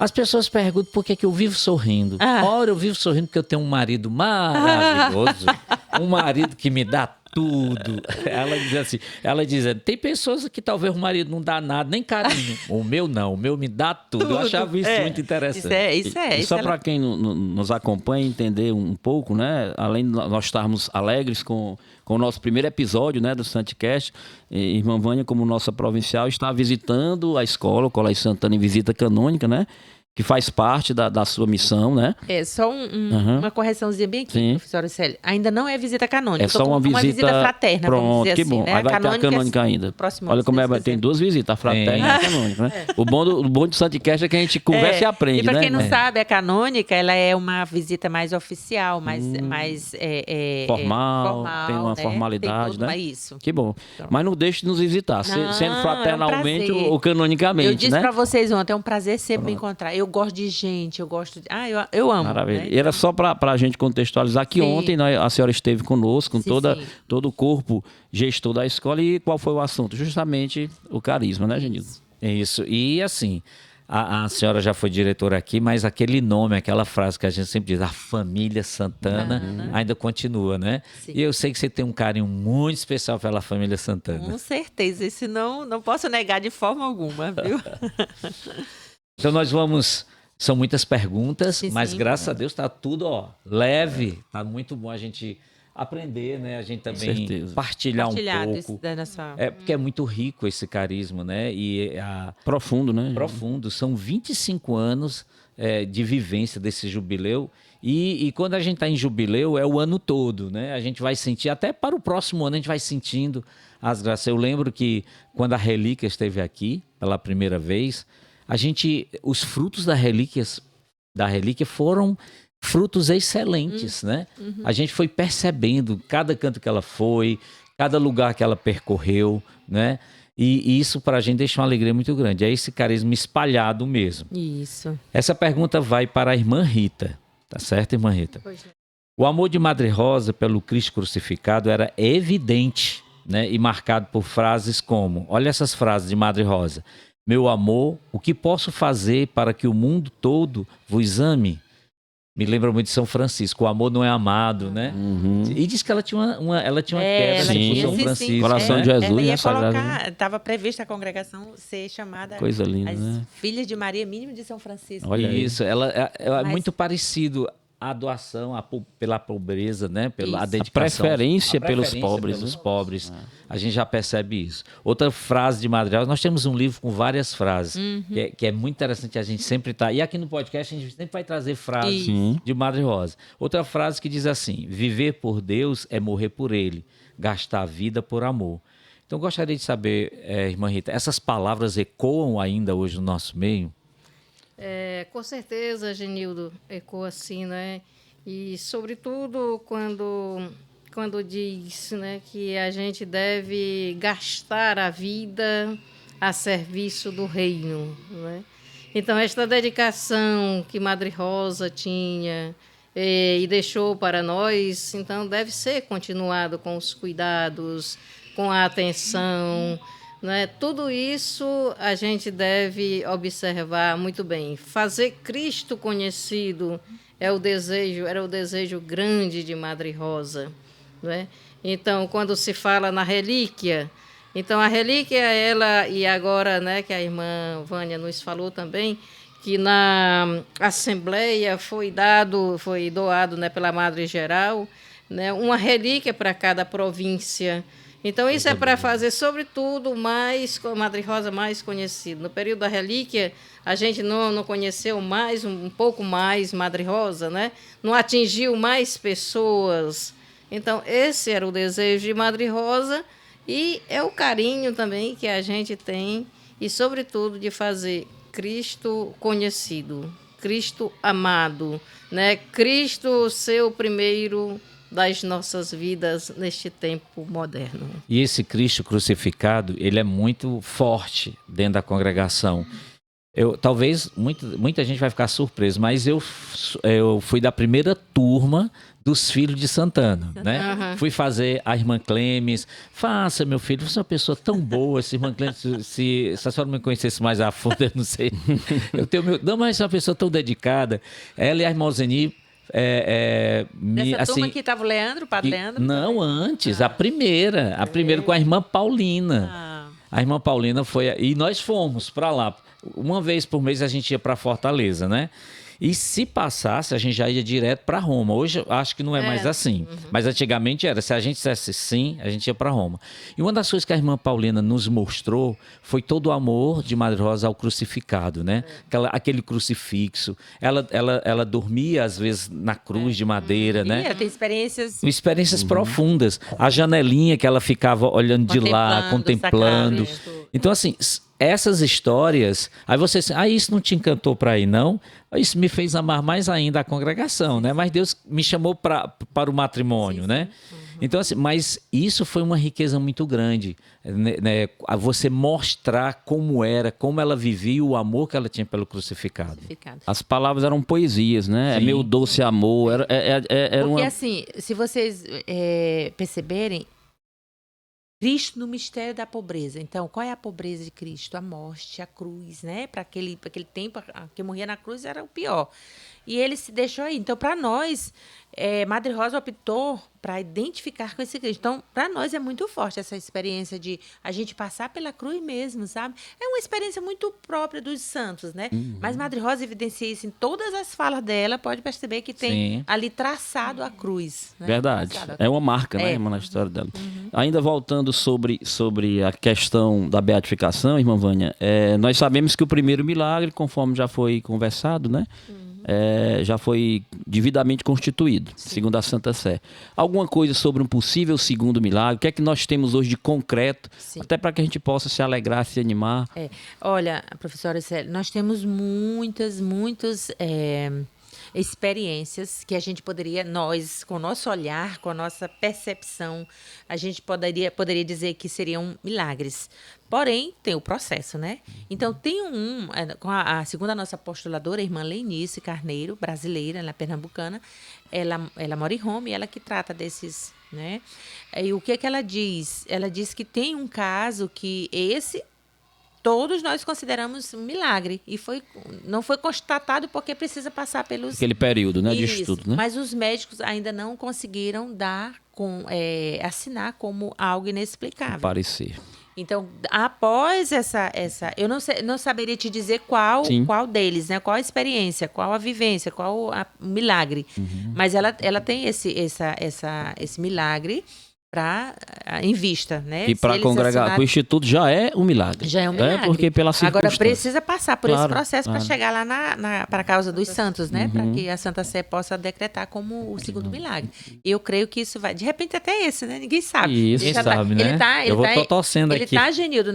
as pessoas perguntam por que eu vivo sorrindo. Ora, eu vivo sorrindo porque eu tenho um marido maravilhoso, um marido que me dá tudo. Ela diz assim, tem pessoas que talvez o marido não dá nada, nem carinho. O meu não, o meu me dá tudo. Eu achava isso muito interessante. E só para quem nos acompanha entender um pouco, né? Além de nós estarmos alegres com o nosso primeiro episódio, né, do Santicast, irmã Vânia, como nossa provincial, está visitando a escola, o Colégio Santana em visita canônica, né? Que faz parte da sua missão, né? É, só uma correçãozinha bem aqui, professora Célia. Ainda não é visita canônica. É só uma visita fraterna, pronto, vamos dizer que assim, bom. né? Aí vai ter a canônica ainda. Olha como tem duas visitas, a fraterna e a canônica, né? O bom do Santicast é que a gente conversa e aprende, e para né? quem não sabe, a canônica, ela é uma visita mais oficial, mais formal, tem uma né? formalidade, tem né? Isso. Que bom. Mas não deixe de nos visitar, sendo fraternalmente ou canonicamente, eu disse né? para vocês ontem, é um prazer sempre me encontrar. Eu gosto de gente, eu gosto de... eu amo. Maravilha. Né? E era só para a gente contextualizar que ontem a senhora esteve conosco, com todo o corpo gestor da escola. E qual foi o assunto? Justamente o carisma, né, Genildo? Isso. E assim, a senhora já foi diretora aqui, mas aquele nome, aquela frase que a gente sempre diz, a família Santana, ainda continua, né? Sim. E eu sei que você tem um carinho muito especial pela família Santana. Com certeza. Isso não posso negar de forma alguma, viu? Então nós vamos... São muitas perguntas, mas graças a Deus está tudo leve. Está muito bom a gente aprender, né? A gente também partilhar um pouco. Porque é muito rico esse carisma, né? Profundo, né? Profundo. São 25 anos de vivência desse jubileu. E quando a gente está em jubileu, é o ano todo, né? A gente vai sentir, até para o próximo ano, a gente vai sentindo as graças. Eu lembro que quando a Relíquia esteve aqui pela primeira vez... os frutos da relíquia foram frutos excelentes, né? A gente foi percebendo cada canto que ela foi, cada lugar que ela percorreu, né? E isso para a gente deixa uma alegria muito grande. É esse carisma espalhado mesmo. Isso. Essa pergunta vai para a irmã Rita, tá certo, irmã Rita? Pois é. O amor de Madre Rosa pelo Cristo crucificado era evidente, né? E marcado por frases como, olha essas frases de Madre Rosa: meu amor, o que posso fazer para que o mundo todo vos ame? Me lembra muito de São Francisco. O amor não é amado, né? E diz que ela tinha uma queda com São Francisco. Coração de Jesus, ia colocar, estava prevista a congregação ser chamada Coisa linda, as né? Filhas de Maria Mínima de São Francisco. Olha isso, ela é muito parecido a doação pela pobreza, né? Pela dedicação. A preferência pelos pobres. Pelos pobres. A gente já percebe isso. Outra frase de Madre Rosa, nós temos um livro com várias frases, que é muito interessante, a gente sempre tá. E aqui no podcast a gente sempre vai trazer frases de Madre Rosa. Outra frase que diz assim: viver por Deus é morrer por Ele, gastar a vida por amor. Então, gostaria de saber, irmã Rita, essas palavras ecoam ainda hoje no nosso meio? Com certeza, Genildo, ecoa assim, né? E, sobretudo, quando diz, né, que a gente deve gastar a vida a serviço do reino, né? Então, esta dedicação que Madre Rosa tinha e deixou para nós, então, deve ser continuado com os cuidados, com a atenção, né? Tudo isso a gente deve observar muito bem. Fazer Cristo conhecido era o desejo grande de Madre Rosa, né? Então, quando se fala na relíquia, então a relíquia, ela, e agora, né, que a irmã Vânia nos falou também, que na Assembleia foi doado, né, pela Madre Geral, né, uma relíquia para cada província. Então, isso é para fazer, sobretudo, mais, com a Madre Rosa mais conhecido. No período da relíquia, a gente não conheceu mais, um pouco mais Madre Rosa, né? Não atingiu mais pessoas. Então, esse era o desejo de Madre Rosa e é o carinho também que a gente tem e, sobretudo, de fazer Cristo conhecido, Cristo amado, né? Cristo ser o primeiro das nossas vidas neste tempo moderno. E esse Cristo crucificado, ele é muito forte dentro da congregação. Talvez muita gente vai ficar surpreso, mas eu fui da primeira turma dos filhos de Santana, né? Fui fazer a irmã Clemes. Faça, meu filho, você é uma pessoa tão boa. Se a irmã Clemes, se a senhora me conhecesse mais a fundo, eu não sei. Não, mas é uma pessoa tão dedicada. Ela e a irmã Zeni. Nessa turma que estava o padre Leandro? Não, antes, a primeira com a irmã Paulina. A irmã Paulina foi, e nós fomos para lá. Uma vez por mês a gente ia para Fortaleza, né? E se passasse, a gente já ia direto para Roma. Hoje eu acho que não é mais assim. Mas antigamente era. Se a gente dissesse sim, a gente ia para Roma. E uma das coisas que a irmã Paulina nos mostrou foi todo o amor de Madre Rosa ao crucificado, né? Aquele crucifixo. Ela dormia, às vezes, na cruz de madeira, né? Ela tem experiências profundas. A janelinha que ela ficava olhando de lá, contemplando. Então, assim, essas histórias... Aí você diz, isso não te encantou para ir, não? Isso me fez amar mais ainda a congregação, né? Mas Deus me chamou para o matrimônio, né? Então, assim, mas isso foi uma riqueza muito grande, né? Você mostrar como ela vivia, o amor que ela tinha pelo crucificado. As palavras eram poesias, né? Sim. É meu doce amor. Porque, assim, se vocês perceberem, Cristo no mistério da pobreza. Então, qual é a pobreza de Cristo? A morte, a cruz, né? Para aquele tempo, quem morria na cruz era o pior. E ele se deixou aí. Então, para nós, Madre Rosa optou para identificar com esse Cristo. Então, para nós é muito forte essa experiência de a gente passar pela cruz mesmo, sabe? É uma experiência muito própria dos santos, né? Mas Madre Rosa evidencia isso em todas as falas dela. Pode perceber que tem ali traçado a cruz. Né? Verdade. É uma marca, né, irmã, na história dela. Ainda voltando sobre a questão da beatificação, irmã Vânia, nós sabemos que o primeiro milagre, conforme já foi conversado, né? Já foi devidamente constituído, segundo a Santa Sé. Alguma coisa sobre um possível segundo milagre? O que é que nós temos hoje de concreto? Sim. Até para que a gente possa se alegrar, se animar. Olha, professora Célia, nós temos muitas experiências que a gente poderia, nós, com o nosso olhar, com a nossa percepção, a gente poderia dizer que seriam milagres. Porém, tem o processo, né? Então, tem segundo a nossa postuladora, a irmã Leinice Carneiro, brasileira, ela é pernambucana, ela mora em Roma e ela que trata desses, né? E o que ela diz? Ela diz que tem um caso que todos nós consideramos um milagre. E não foi constatado porque precisa passar pelos... Aquele período, né, de estudo, né? Mas os médicos ainda não conseguiram assinar como algo inexplicável. Parecer. Então, após essa eu não saberia te dizer qual deles, né? Qual a experiência, qual a vivência, qual o milagre. Mas ela tem esse milagre em vista, né? E para congregar o Instituto já é um milagre. Já é um milagre. Porque pela circunstância. Agora precisa passar por esse processo para chegar lá para a causa dos santos, né? Para que a Santa Sé possa decretar como o segundo milagre. E eu creio que isso vai... De repente até esse, né? Ninguém sabe. Ninguém sabe, né? Eu vou torcendo aqui. Ele está, Genildo,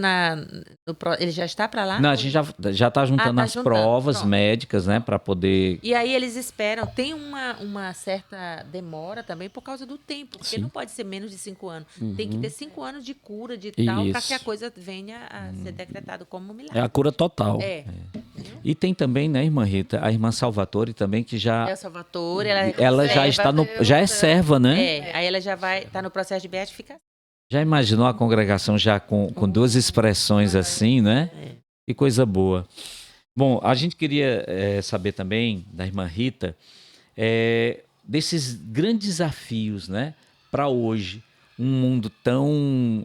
ele já está para lá? Não, a gente já está juntando as provas médicas, né? Para poder... E aí eles esperam. Tem uma certa demora também por causa do tempo. Porque não pode ser menos de 5 anos. Tem que ter 5 anos de cura, de tal, para que a coisa venha a ser decretada como milagre. É a cura total. E tem também, né, irmã Rita, a irmã Salvatore também, que já... É a Salvatore, ela já está já é serva, né? Aí ela já está no processo de beatificação. Já imaginou a congregação já com 2 expressões assim, né? Que coisa boa. Bom, a gente queria saber também da irmã Rita desses grandes desafios, né, para hoje. Um mundo tão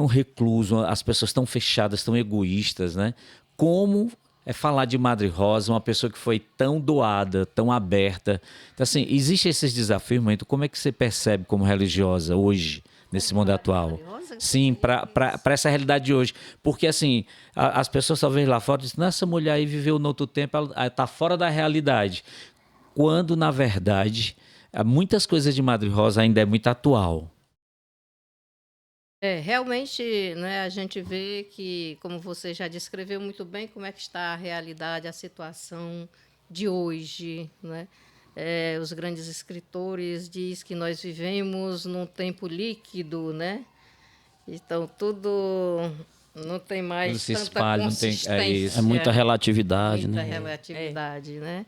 recluso, as pessoas tão fechadas, tão egoístas, né? Como falar de Madre Rosa, uma pessoa que foi tão doada, tão aberta. Então, assim, existem esses desafios, mas como é que você percebe como religiosa hoje, nesse mundo atual? Sim, para essa realidade de hoje. Porque, assim, as pessoas talvez lá fora dizem, essa mulher aí viveu no outro tempo, ela está fora da realidade. Quando, na verdade, muitas coisas de Madre Rosa ainda é muito atual. Realmente, né, a gente vê que, como você já descreveu muito bem, como é que está a realidade, a situação de hoje, né? Os grandes escritores dizem que nós vivemos num tempo líquido, né? Então, tudo não tem mais tudo se tanta espalha, consistência. Não tem, isso. É muita relatividade, muita né? relatividade, né?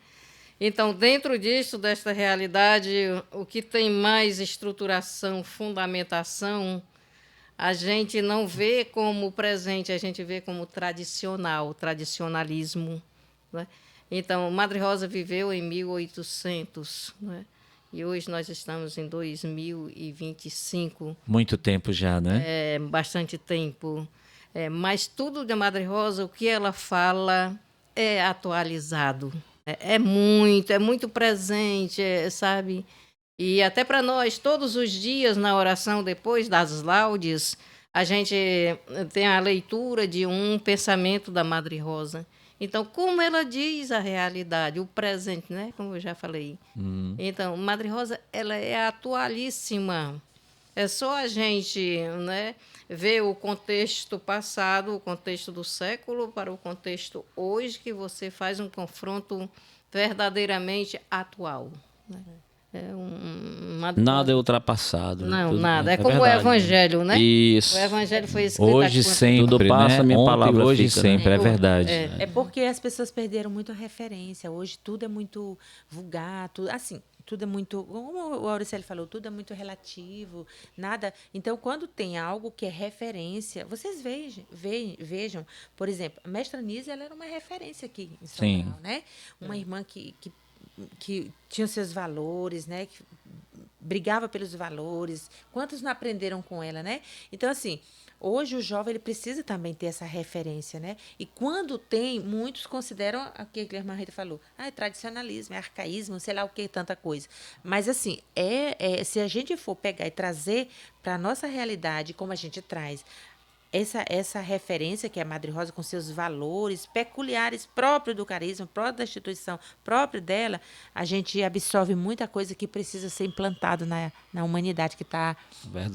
Então, dentro disso, desta realidade, o que tem mais estruturação, fundamentação, a gente não vê como presente, a gente vê como tradicional, tradicionalismo, né? Então, Madre Rosa viveu em 1800, né? E hoje nós estamos em 2025. Muito tempo já, né? Bastante tempo. Mas tudo de Madre Rosa, o que ela fala é atualizado. É muito presente, sabe? E até para nós, todos os dias na oração, depois das laudes, a gente tem a leitura de um pensamento da Madre Rosa. Então, como ela diz a realidade, o presente, né? Como eu já falei. Então, Madre Rosa, ela é atualíssima. É só a gente, né, ver o contexto passado, o contexto do século para o contexto hoje, que você faz um confronto verdadeiramente atual, né? Nada é ultrapassado. Não, nada. É como verdade, o Evangelho, né? Isso. O Evangelho foi escrito hoje sempre, tudo passa, né? minha palavra hoje fica, sempre, né? é verdade. É porque as pessoas perderam muito a referência. Hoje tudo é muito vulgar, tudo, assim, tudo é muito, como o Auricelio falou, tudo é muito relativo, nada. Então, quando tem algo que é referência, vocês vejam, por exemplo, a Mestra Nízia, ela era uma referência aqui em Sobral, né? Uma irmã que tinha seus valores, né? Que brigava pelos valores. Quantos não aprenderam com ela, né? Então, assim, hoje o jovem ele precisa também ter essa referência, né? E quando tem, muitos consideram aquilo que a irmã Rita falou, é tradicionalismo, é arcaísmo, sei lá o que, tanta coisa. Mas, assim, se a gente for pegar e trazer para a nossa realidade, como a gente traz, essa referência que é a Madre Rosa com seus valores peculiares, próprios do carisma, próprio da instituição, próprio dela, a gente absorve muita coisa que precisa ser implantado na humanidade que está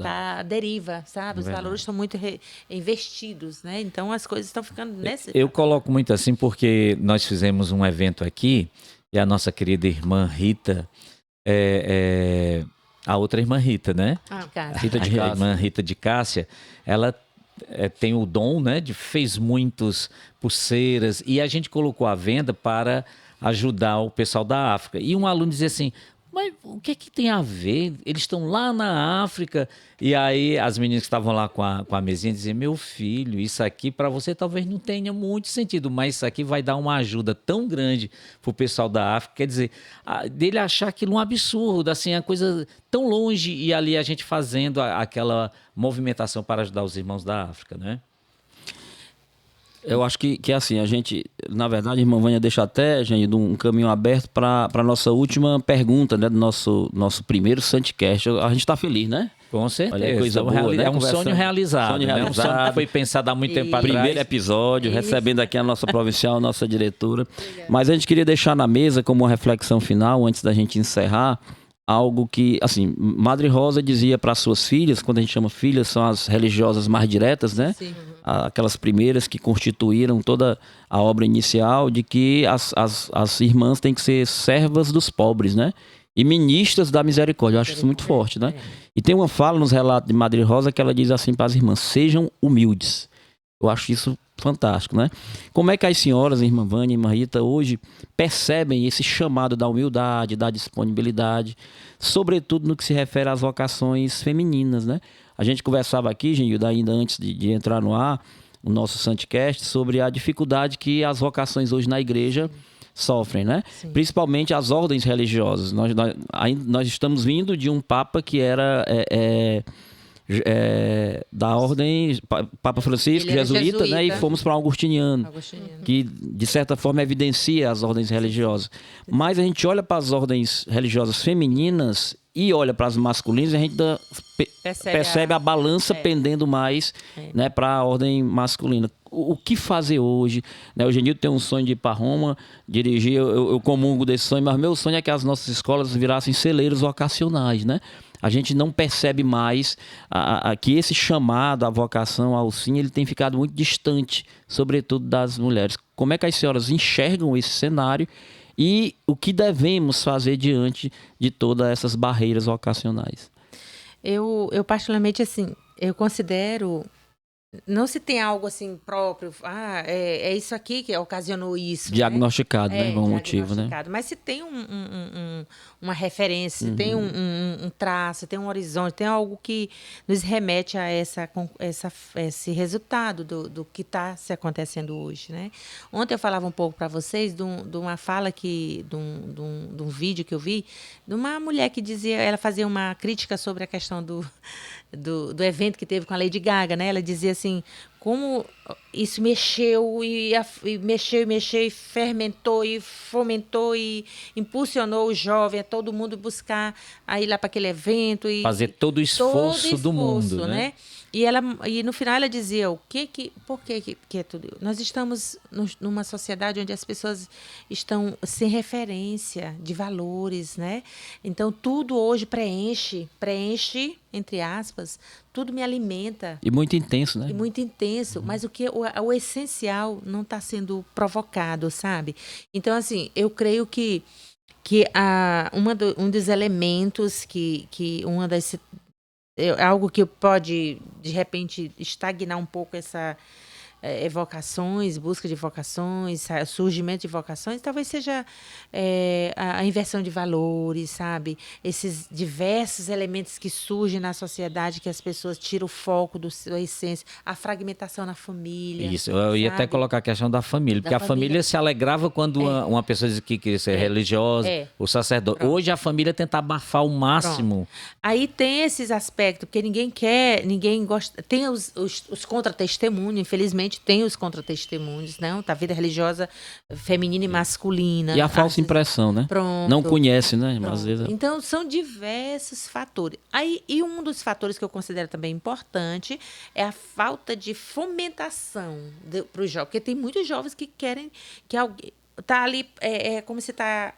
à deriva, sabe? Os valores estão muito investidos, né? Então as coisas estão ficando nesse... Eu coloco muito assim porque nós fizemos um evento aqui e a nossa querida irmã Rita, a outra irmã Rita, né? Rita de Cássia. A irmã Rita de Cássia, ela tem o dom, né, fez muitos pulseiras e a gente colocou à venda para ajudar o pessoal da África. E um aluno dizia assim, mas o que é que tem a ver? Eles estão lá na África. E aí as meninas que estavam lá com a mesinha diziam, meu filho, isso aqui para você talvez não tenha muito sentido, mas isso aqui vai dar uma ajuda tão grande pro pessoal da África. Quer dizer, dele achar aquilo um absurdo, assim, a coisa tão longe, e ali a gente fazendo aquela movimentação para ajudar os irmãos da África, né? Eu acho que assim, a gente, na verdade, a irmã Vânia deixa até, gente, um caminho aberto para a nossa última pergunta, né, do nosso primeiro Santcast. A gente está feliz, né? Com certeza. Olha, coisa boa, né? É um sonho realizado. Sonho realizado. Um sonho que foi pensado há muito tempo atrás. Primeiro episódio, recebendo aqui a nossa provincial, a nossa diretora. Mas a gente queria deixar na mesa, como uma reflexão final, antes da gente encerrar, algo que, assim, Madre Rosa dizia para as suas filhas, quando a gente chama filhas, são as religiosas mais diretas, né? Sim. Aquelas primeiras que constituíram toda a obra inicial, de que as irmãs têm que ser servas dos pobres, né? E ministras da misericórdia. Eu acho isso muito forte, né? E tem uma fala nos relatos de Madre Rosa que ela diz assim para as irmãs, sejam humildes. Eu acho isso fantástico, né? Como é que as senhoras, irmã Vânia e irmã Rita, hoje percebem esse chamado da humildade, da disponibilidade, sobretudo no que se refere às vocações femininas, né? A gente conversava aqui, Genilda, ainda antes de entrar no ar, o nosso Santcast, sobre a dificuldade que as vocações hoje na igreja sofrem, né? Sim. Principalmente as ordens religiosas. Nós estamos vindo de um Papa que era da ordem Papa Francisco, jesuíta, né? E fomos para o Agostiniano, que de certa forma evidencia as ordens religiosas. Mas a gente olha para as ordens religiosas femininas e olha para as masculinas e a gente percebe a balança pendendo mais, né, para a ordem masculina. O que fazer hoje? Né? O Genildo tem um sonho de ir para Roma, dirigir, eu comungo desse sonho, mas meu sonho é que as nossas escolas virassem celeiros vocacionais, né? A gente não percebe mais que esse chamado, a vocação ao sim, ele tem ficado muito distante, sobretudo das mulheres. Como é que as senhoras enxergam esse cenário e o que devemos fazer diante de todas essas barreiras vocacionais? Eu particularmente, assim, eu considero... Não se tem algo assim próprio, é isso aqui que ocasionou isso. Diagnosticado, né? Um motivo, né? Mas se tem uma referência, se tem um traço, tem um horizonte, tem algo que nos remete a esse resultado do que está se acontecendo hoje, né? Ontem eu falava um pouco para vocês de uma fala de um vídeo que eu vi, de uma mulher que dizia, ela fazia uma crítica sobre a questão do evento que teve com a Lady Gaga, né? Ela dizia assim, como isso mexeu e fermentou e fomentou e impulsionou o jovem a todo mundo buscar a ir lá para aquele evento e fazer todo o esforço do mundo, né? E no final ela dizia por que é tudo? Nós estamos numa sociedade onde as pessoas estão sem referência de valores, né? Então tudo hoje preenche, entre aspas, tudo me alimenta. E muito intenso, né? E muito intenso, mas o essencial não está sendo provocado, sabe? Então, assim, eu creio que um dos elementos algo que pode, de repente, estagnar um pouco essa vocações, busca de vocações, surgimento de vocações, talvez seja a inversão de valores, sabe? Esses diversos elementos que surgem na sociedade, que as pessoas tiram o foco da sua essência, a fragmentação na família. Isso, eu ia até colocar a questão da família, porque a família se alegrava quando uma pessoa dizia que queria ser religiosa, o sacerdote. Pronto. Hoje a família tenta abafar o máximo. Pronto. Aí tem esses aspectos, porque ninguém gosta. Tem os contra-testemunhos, infelizmente, tem os contra-testemunhos, né? Da vida religiosa feminina e masculina. E a falsa impressão, né? Pronto. Não conhece, né? Às vezes... Então, são diversos fatores. E um dos fatores que eu considero também importante é a falta de fomentação para os jovens. Porque tem muitos jovens que querem que alguém... Tá ali, como se está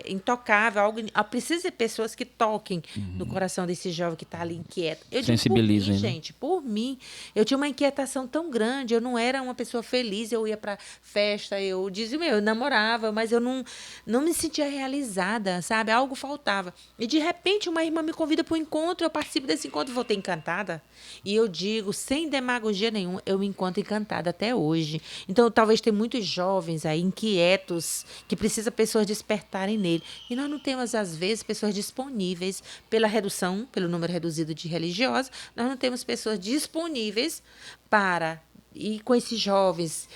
intocável, precisa de pessoas que toquem no coração desse jovem que está ali inquieto. Sensibilizem, digo por mim, gente, por mim, eu tinha uma inquietação tão grande, eu não era uma pessoa feliz, eu ia para festa, eu dizia, eu namorava, mas eu não me sentia realizada, sabe? Algo faltava. E de repente uma irmã me convida para o encontro, eu participo desse encontro e voltei encantada. E eu digo, sem demagogia nenhuma, eu me encontro encantada até hoje. Então, talvez tenha muitos jovens aí inquietos, inquietos, que precisa pessoas despertarem nele. E nós não temos, às vezes, pessoas disponíveis pela redução, pelo número reduzido de religiosos, nós não temos pessoas disponíveis para ir com esses jovens,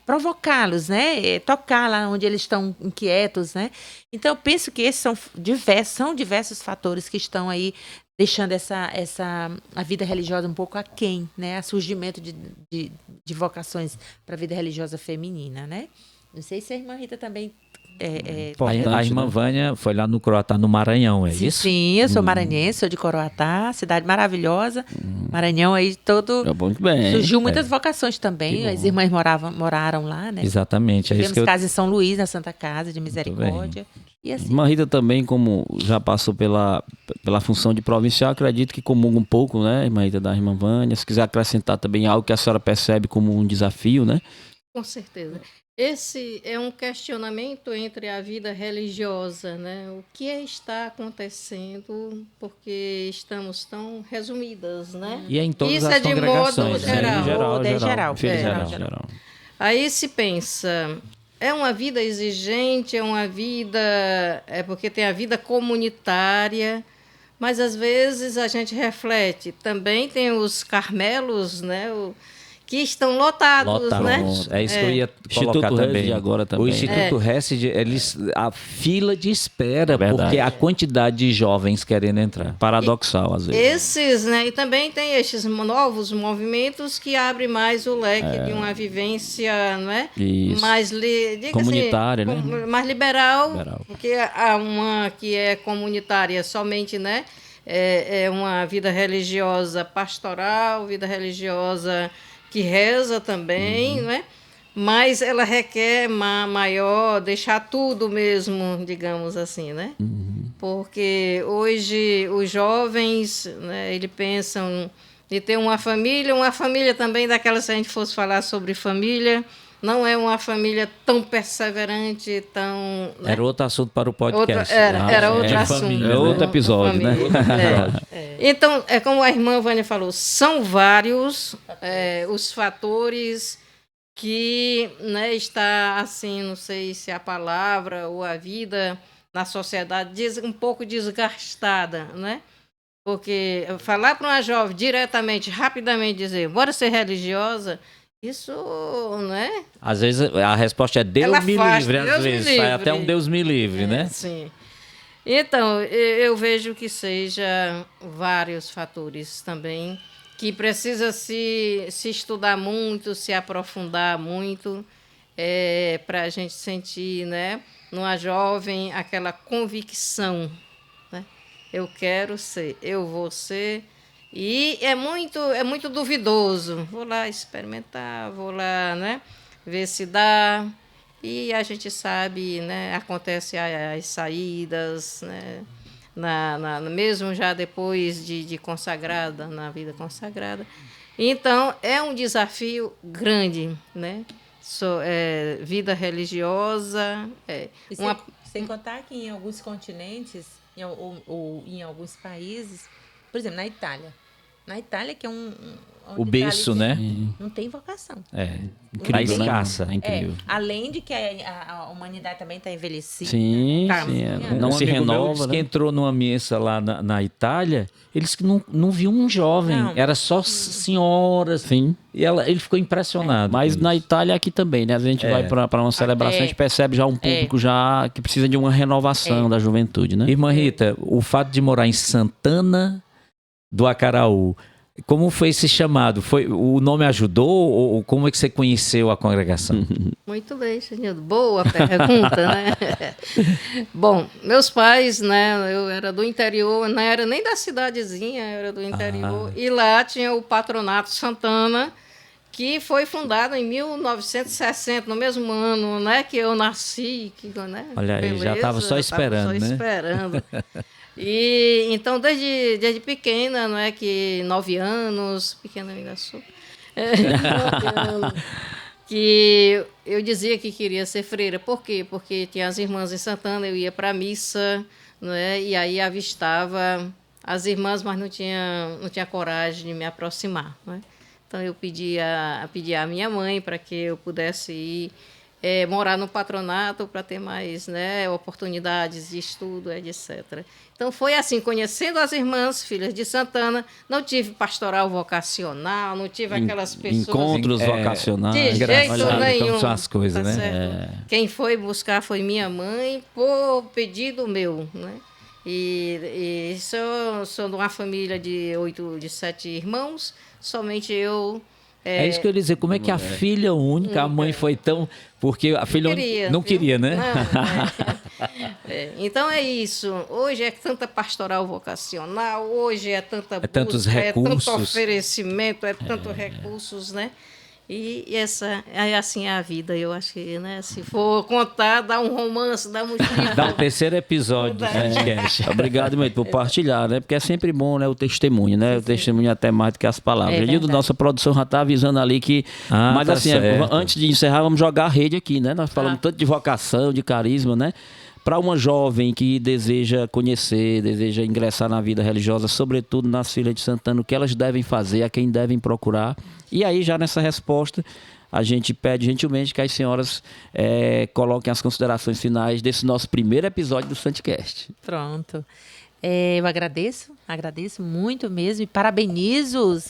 provocá-los, né? Tocar lá onde eles estão inquietos, né? Então, eu penso que esses são diversos fatores que estão aí deixando a vida religiosa um pouco aquém, né? O surgimento de vocações para a vida religiosa feminina, né? Não sei se a irmã Rita também... a irmã Vânia foi lá no Coroatá, no Maranhão, isso? Sim, eu sou maranhense, sou de Coroatá, cidade maravilhosa. Maranhão aí todo... Muito bem. Surgiu muitas vocações também, as irmãs moraram lá, né? Exatamente. Tivemos casa em São Luís, na Santa Casa de Misericórdia. E assim... Irmã Rita também, como já passou pela função de provincial, acredito que comunga um pouco, né, irmã Rita, da irmã Vânia. Se quiser acrescentar também algo que a senhora percebe como um desafio, né? Com certeza. Esse é um questionamento entre a vida religiosa, né? O que está acontecendo, porque estamos tão resumidas, né? E é em todas Isso as é de congregações, modo né? geral. Geral. Aí se pensa, é uma vida exigente, é uma vida... É porque tem a vida comunitária, mas às vezes a gente reflete. Também tem os Carmelos, né? Que estão lotados, né? É isso que eu ia colocar Instituto também. Reside agora também. O Instituto Reside, a fila de espera, porque a quantidade de jovens querendo entrar. Paradoxal, às vezes. Esses, né? E também tem esses novos movimentos que abrem mais o leque de uma vivência, né? Isso. Mais comunitária, assim, né? Mais liberal, porque há uma que é comunitária somente, né? É uma vida religiosa pastoral, vida religiosa que reza também, né? Mas ela requer maior, deixar tudo mesmo, digamos assim, né? Porque hoje os jovens, né, eles pensam em ter uma família também daquelas, se a gente fosse falar sobre família, não é uma família tão perseverante, tão... Né? Era outro assunto para o podcast. Era outro assunto. Família, é outro episódio, né? Então, é como a irmã Vânia falou, são vários os fatores que, né, está assim, não sei se a palavra ou a vida na sociedade um pouco desgastada, né? Porque falar para uma jovem diretamente, rapidamente dizer, bora ser religiosa... Isso, né? Às vezes a resposta é Deus me livre, às vezes. Sai até um Deus me livre, né? Sim. Então, eu vejo que seja vários fatores também, que precisa se estudar muito, se aprofundar muito, para a gente sentir, né, numa jovem, aquela convicção, né? Eu quero ser, eu vou ser... E é muito duvidoso. Vou lá experimentar, vou lá, né, ver se dá. E a gente sabe, né, acontece as saídas, né, mesmo já depois de consagrada, na vida consagrada. Então, é um desafio grande, né? Vida religiosa. Sem contar que em alguns continentes, ou em alguns países, por exemplo, na Itália, que é o berço, né? Não tem vocação. Incrível, né? Escassa. É incrível. Além de que a humanidade também está envelhecida. Sim, não se renova, né? Que entrou numa missa lá na Itália, eles que não viu um jovem, era só senhoras. Sim. E ele ficou impressionado. Mas na Itália aqui também, né? A gente vai para uma celebração, a gente percebe já um público já que precisa de uma renovação da juventude, né? Irmã Rita, o fato de morar em Santana do Acaraú, como foi esse chamado? O nome ajudou ou como é que você conheceu a congregação? Muito bem, senhor. Boa pergunta, né? Bom, meus pais, né? Eu era do interior, não era nem da cidadezinha, eu era do interior. E lá tinha o Patronato Santana, que foi fundado em 1960, no mesmo ano, né, que eu nasci. Né? Olha aí, já estava só esperando, né? Esperando. E então desde pequena, não é que 9 anos, pequena ainda sou, 9 anos, que eu dizia que queria ser freira. Por quê? Porque tinha as irmãs em Santana, eu ia para a missa, não é? E aí avistava as irmãs, mas não tinha coragem de me aproximar, não é? Então eu pedi à minha mãe para que eu pudesse ir morar no patronato para ter mais, né, oportunidades de estudo, etc. Então foi assim, conhecendo as irmãs, filhas de Santana, não tive pastoral vocacional, não tive aquelas pessoas... Encontros vocacionais. De jeito nenhum. Como são as coisas, Tá né? certo? Quem foi buscar foi minha mãe, por pedido meu, né? E sou de uma família de 7 irmãos, somente eu... É isso que eu ia dizer, como é que a filha única, a mãe foi tão... Porque a filha única não queria, né? Não, então é isso. Hoje é tanta pastoral vocacional, hoje é tanta busca, tantos recursos. É tanto oferecimento, é tanto recursos, né? E essa é assim a vida, eu acho que, né? Se for contar, dá um romance, dá um livro. Dá um terceiro episódio do podcast. Obrigado, mãe, por partilhar, né? Porque é sempre bom, né, o testemunho, né? Sim. O testemunho até mais do que as palavras. E a nossa produção já está avisando ali que... mas tá assim, antes de encerrar, vamos jogar a rede aqui, né? Nós falamos tanto de vocação, de carisma, né? Para uma jovem que deseja conhecer, deseja ingressar na vida religiosa, sobretudo nas Filhas de Santana, o que elas devem fazer, a quem devem procurar. E aí, já nessa resposta, a gente pede gentilmente que as senhoras coloquem as considerações finais desse nosso primeiro episódio do Santicast. Pronto. Eu agradeço muito mesmo e parabenizo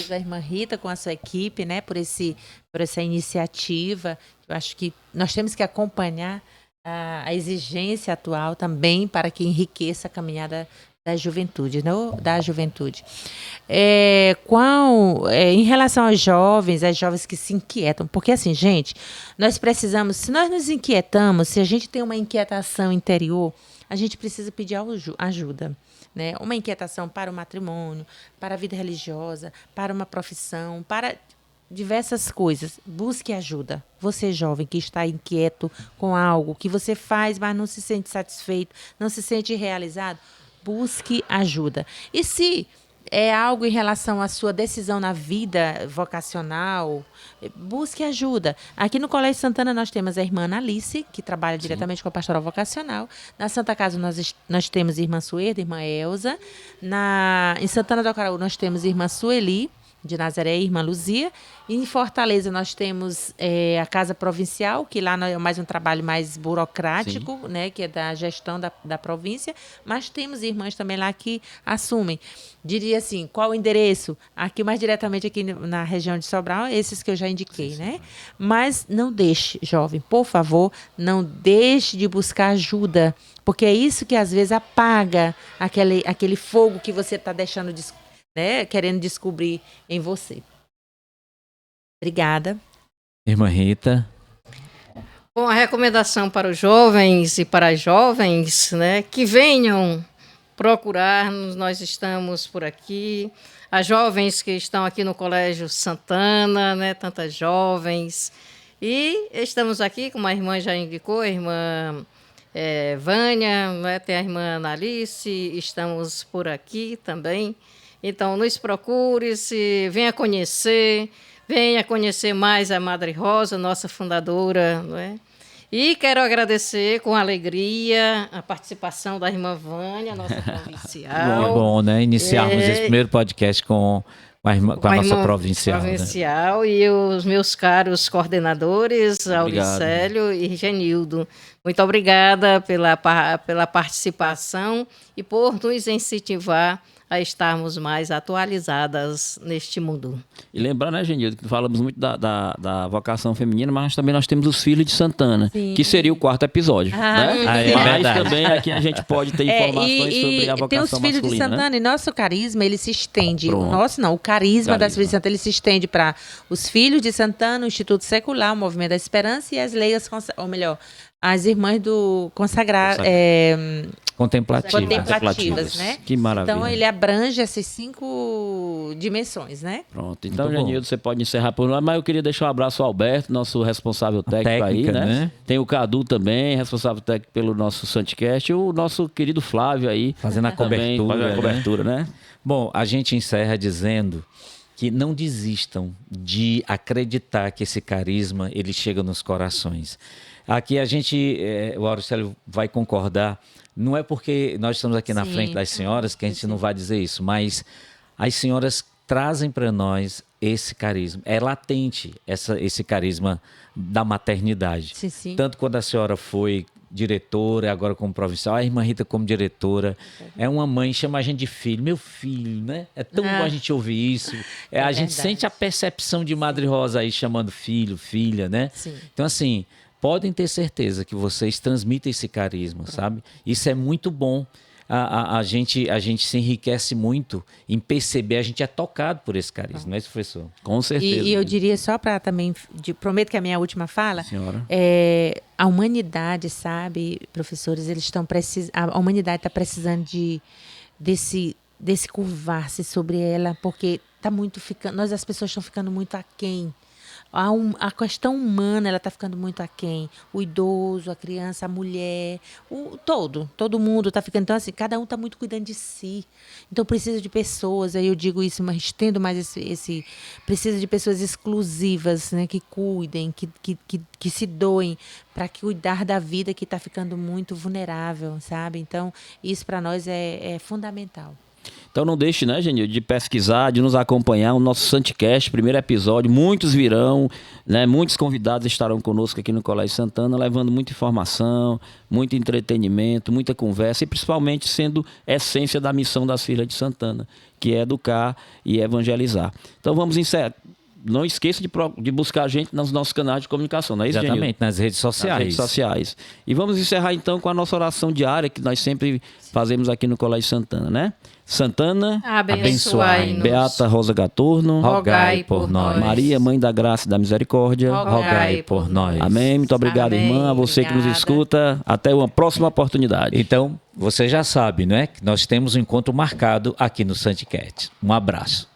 a irmã Rita com a sua equipe, né, por essa iniciativa. Eu acho que nós temos que acompanhar a exigência atual também para que enriqueça a caminhada da juventude, não? Da juventude. Em relação aos jovens que se inquietam, porque assim, gente, nós precisamos, se nós nos inquietamos, se a gente tem uma inquietação interior, a gente precisa pedir ajuda, né? Uma inquietação para o matrimônio, para a vida religiosa, para uma profissão, para diversas coisas. Busque ajuda. Você, jovem, que está inquieto com algo que você faz, mas não se sente satisfeito, não se sente realizado, busque ajuda. E se é algo em relação à sua decisão na vida vocacional, busque ajuda. Aqui no Colégio Santana nós temos a irmã Analice, que trabalha diretamente com a pastoral vocacional. Na Santa Casa nós temos a irmã Suerda, a irmã Elza. Em Santana do Acaraú nós temos a irmã Sueli, de Nazaré, irmã Luzia. Em Fortaleza nós temos a Casa Provincial, que lá é mais um trabalho mais burocrático, né, que é da gestão da província, mas temos irmãs também lá que assumem. Diria assim, qual o endereço? Aqui mais diretamente aqui na região de Sobral, esses que eu já indiquei, né? Mas não deixe, jovem, por favor, não deixe de buscar ajuda, porque é isso que às vezes apaga aquele fogo que você está deixando querendo descobrir em você. Obrigada. Irmã Rita. Bom, a recomendação para os jovens e para as jovens, né, que venham procurar-nos, nós estamos por aqui. As jovens que estão aqui no Colégio Santana, né, tantas jovens. E estamos aqui, como a irmã já indicou, a irmã Vânia, né, tem a irmã Analice, estamos por aqui também. Então, nos procure, venha conhecer mais a Madre Rosa, nossa fundadora, não é? E quero agradecer com alegria a participação da irmã Vânia, nossa provincial. É bom, né? Iniciarmos esse primeiro podcast com a nossa provincial. Né? E os meus caros coordenadores, Auricélio e Genildo. Muito obrigada pela participação e por nos incentivar a estarmos mais atualizadas neste mundo. E lembrar, né, Genildo, que falamos muito da vocação feminina, mas também nós temos os Filhos de Santana, que seria o 4º episódio. Né? Mas também aqui a gente pode ter informações sobre a vocação masculina. Tem os Filhos de Santana, né? E nosso carisma, ele se estende. O carisma das Filhas de Santana, ele se estende para os Filhos de Santana, o Instituto Secular, o Movimento da Esperança e as leigas, ou melhor, as irmãs do contemplativas, né? Que maravilha. Então, ele abrange essas 5 dimensões, né? Pronto. Então, Genildo, você pode encerrar por lá, mas eu queria deixar um abraço ao Alberto, nosso responsável técnico aí, né? Tem o Cadu também, responsável técnico pelo nosso Santicast, e o nosso querido Flávio aí. Fazendo a cobertura, né? Bom, a gente encerra dizendo que não desistam de acreditar que esse carisma, ele chega nos corações. Aqui o Auricélio vai concordar, não é porque nós estamos aqui na frente das senhoras que a gente não vai dizer isso, mas as senhoras trazem para nós esse carisma. É latente esse carisma da maternidade. Sim, sim. Tanto quando a senhora foi diretora, agora como provincial, a irmã Rita como diretora. É uma mãe, chama a gente de filho. Meu filho, né? É tão bom a gente ouvir isso. A gente sente a percepção de Madre Rosa aí chamando filho, filha, né? Sim. Então, assim, podem ter certeza que vocês transmitem esse carisma, sabe? Isso é muito bom. A gente se enriquece muito em perceber, a gente é tocado por esse carisma, não é isso, professor? Com certeza. E eu diria só para também, prometo que é a minha última fala, Senhora. A humanidade, sabe, professores, eles estão a humanidade está precisando desse curvar-se sobre ela, porque as pessoas estão ficando muito aquém. A questão humana, ela está ficando muito aquém. O idoso, a criança, a mulher, todo mundo está ficando. Então, assim, cada um está muito cuidando de si. Então, precisa de pessoas, aí eu digo isso, mas estendo mais precisa de pessoas exclusivas, né, que cuidem, que se doem para cuidar da vida que está ficando muito vulnerável, sabe? Então, isso para nós é fundamental. Então não deixe, né, Genil, de pesquisar, de nos acompanhar. O nosso Santicast, primeiro episódio, muitos virão, né? Muitos convidados estarão conosco aqui no Colégio Santana, levando muita informação, muito entretenimento, muita conversa e principalmente sendo essência da missão das Filhas de Santana, que é educar e evangelizar. Então vamos encerrar. Não esqueça de buscar a gente nos nossos canais de comunicação, não é isso, Exatamente, Genil? nas redes sociais. Nas redes sociais. E vamos encerrar então com a nossa oração diária, que nós sempre fazemos aqui no Colégio Santana, né? Santana, abençoai-nos. Beata Rosa Gaturno, rogai por nós. Maria, Mãe da Graça e da Misericórdia, rogai por nós. Amém. Muito obrigado, Amém. irmã. A você que nos Obrigada. escuta. Até uma próxima oportunidade. Então, você já sabe, não é? Que nós temos um encontro marcado aqui no Santicast. Um abraço.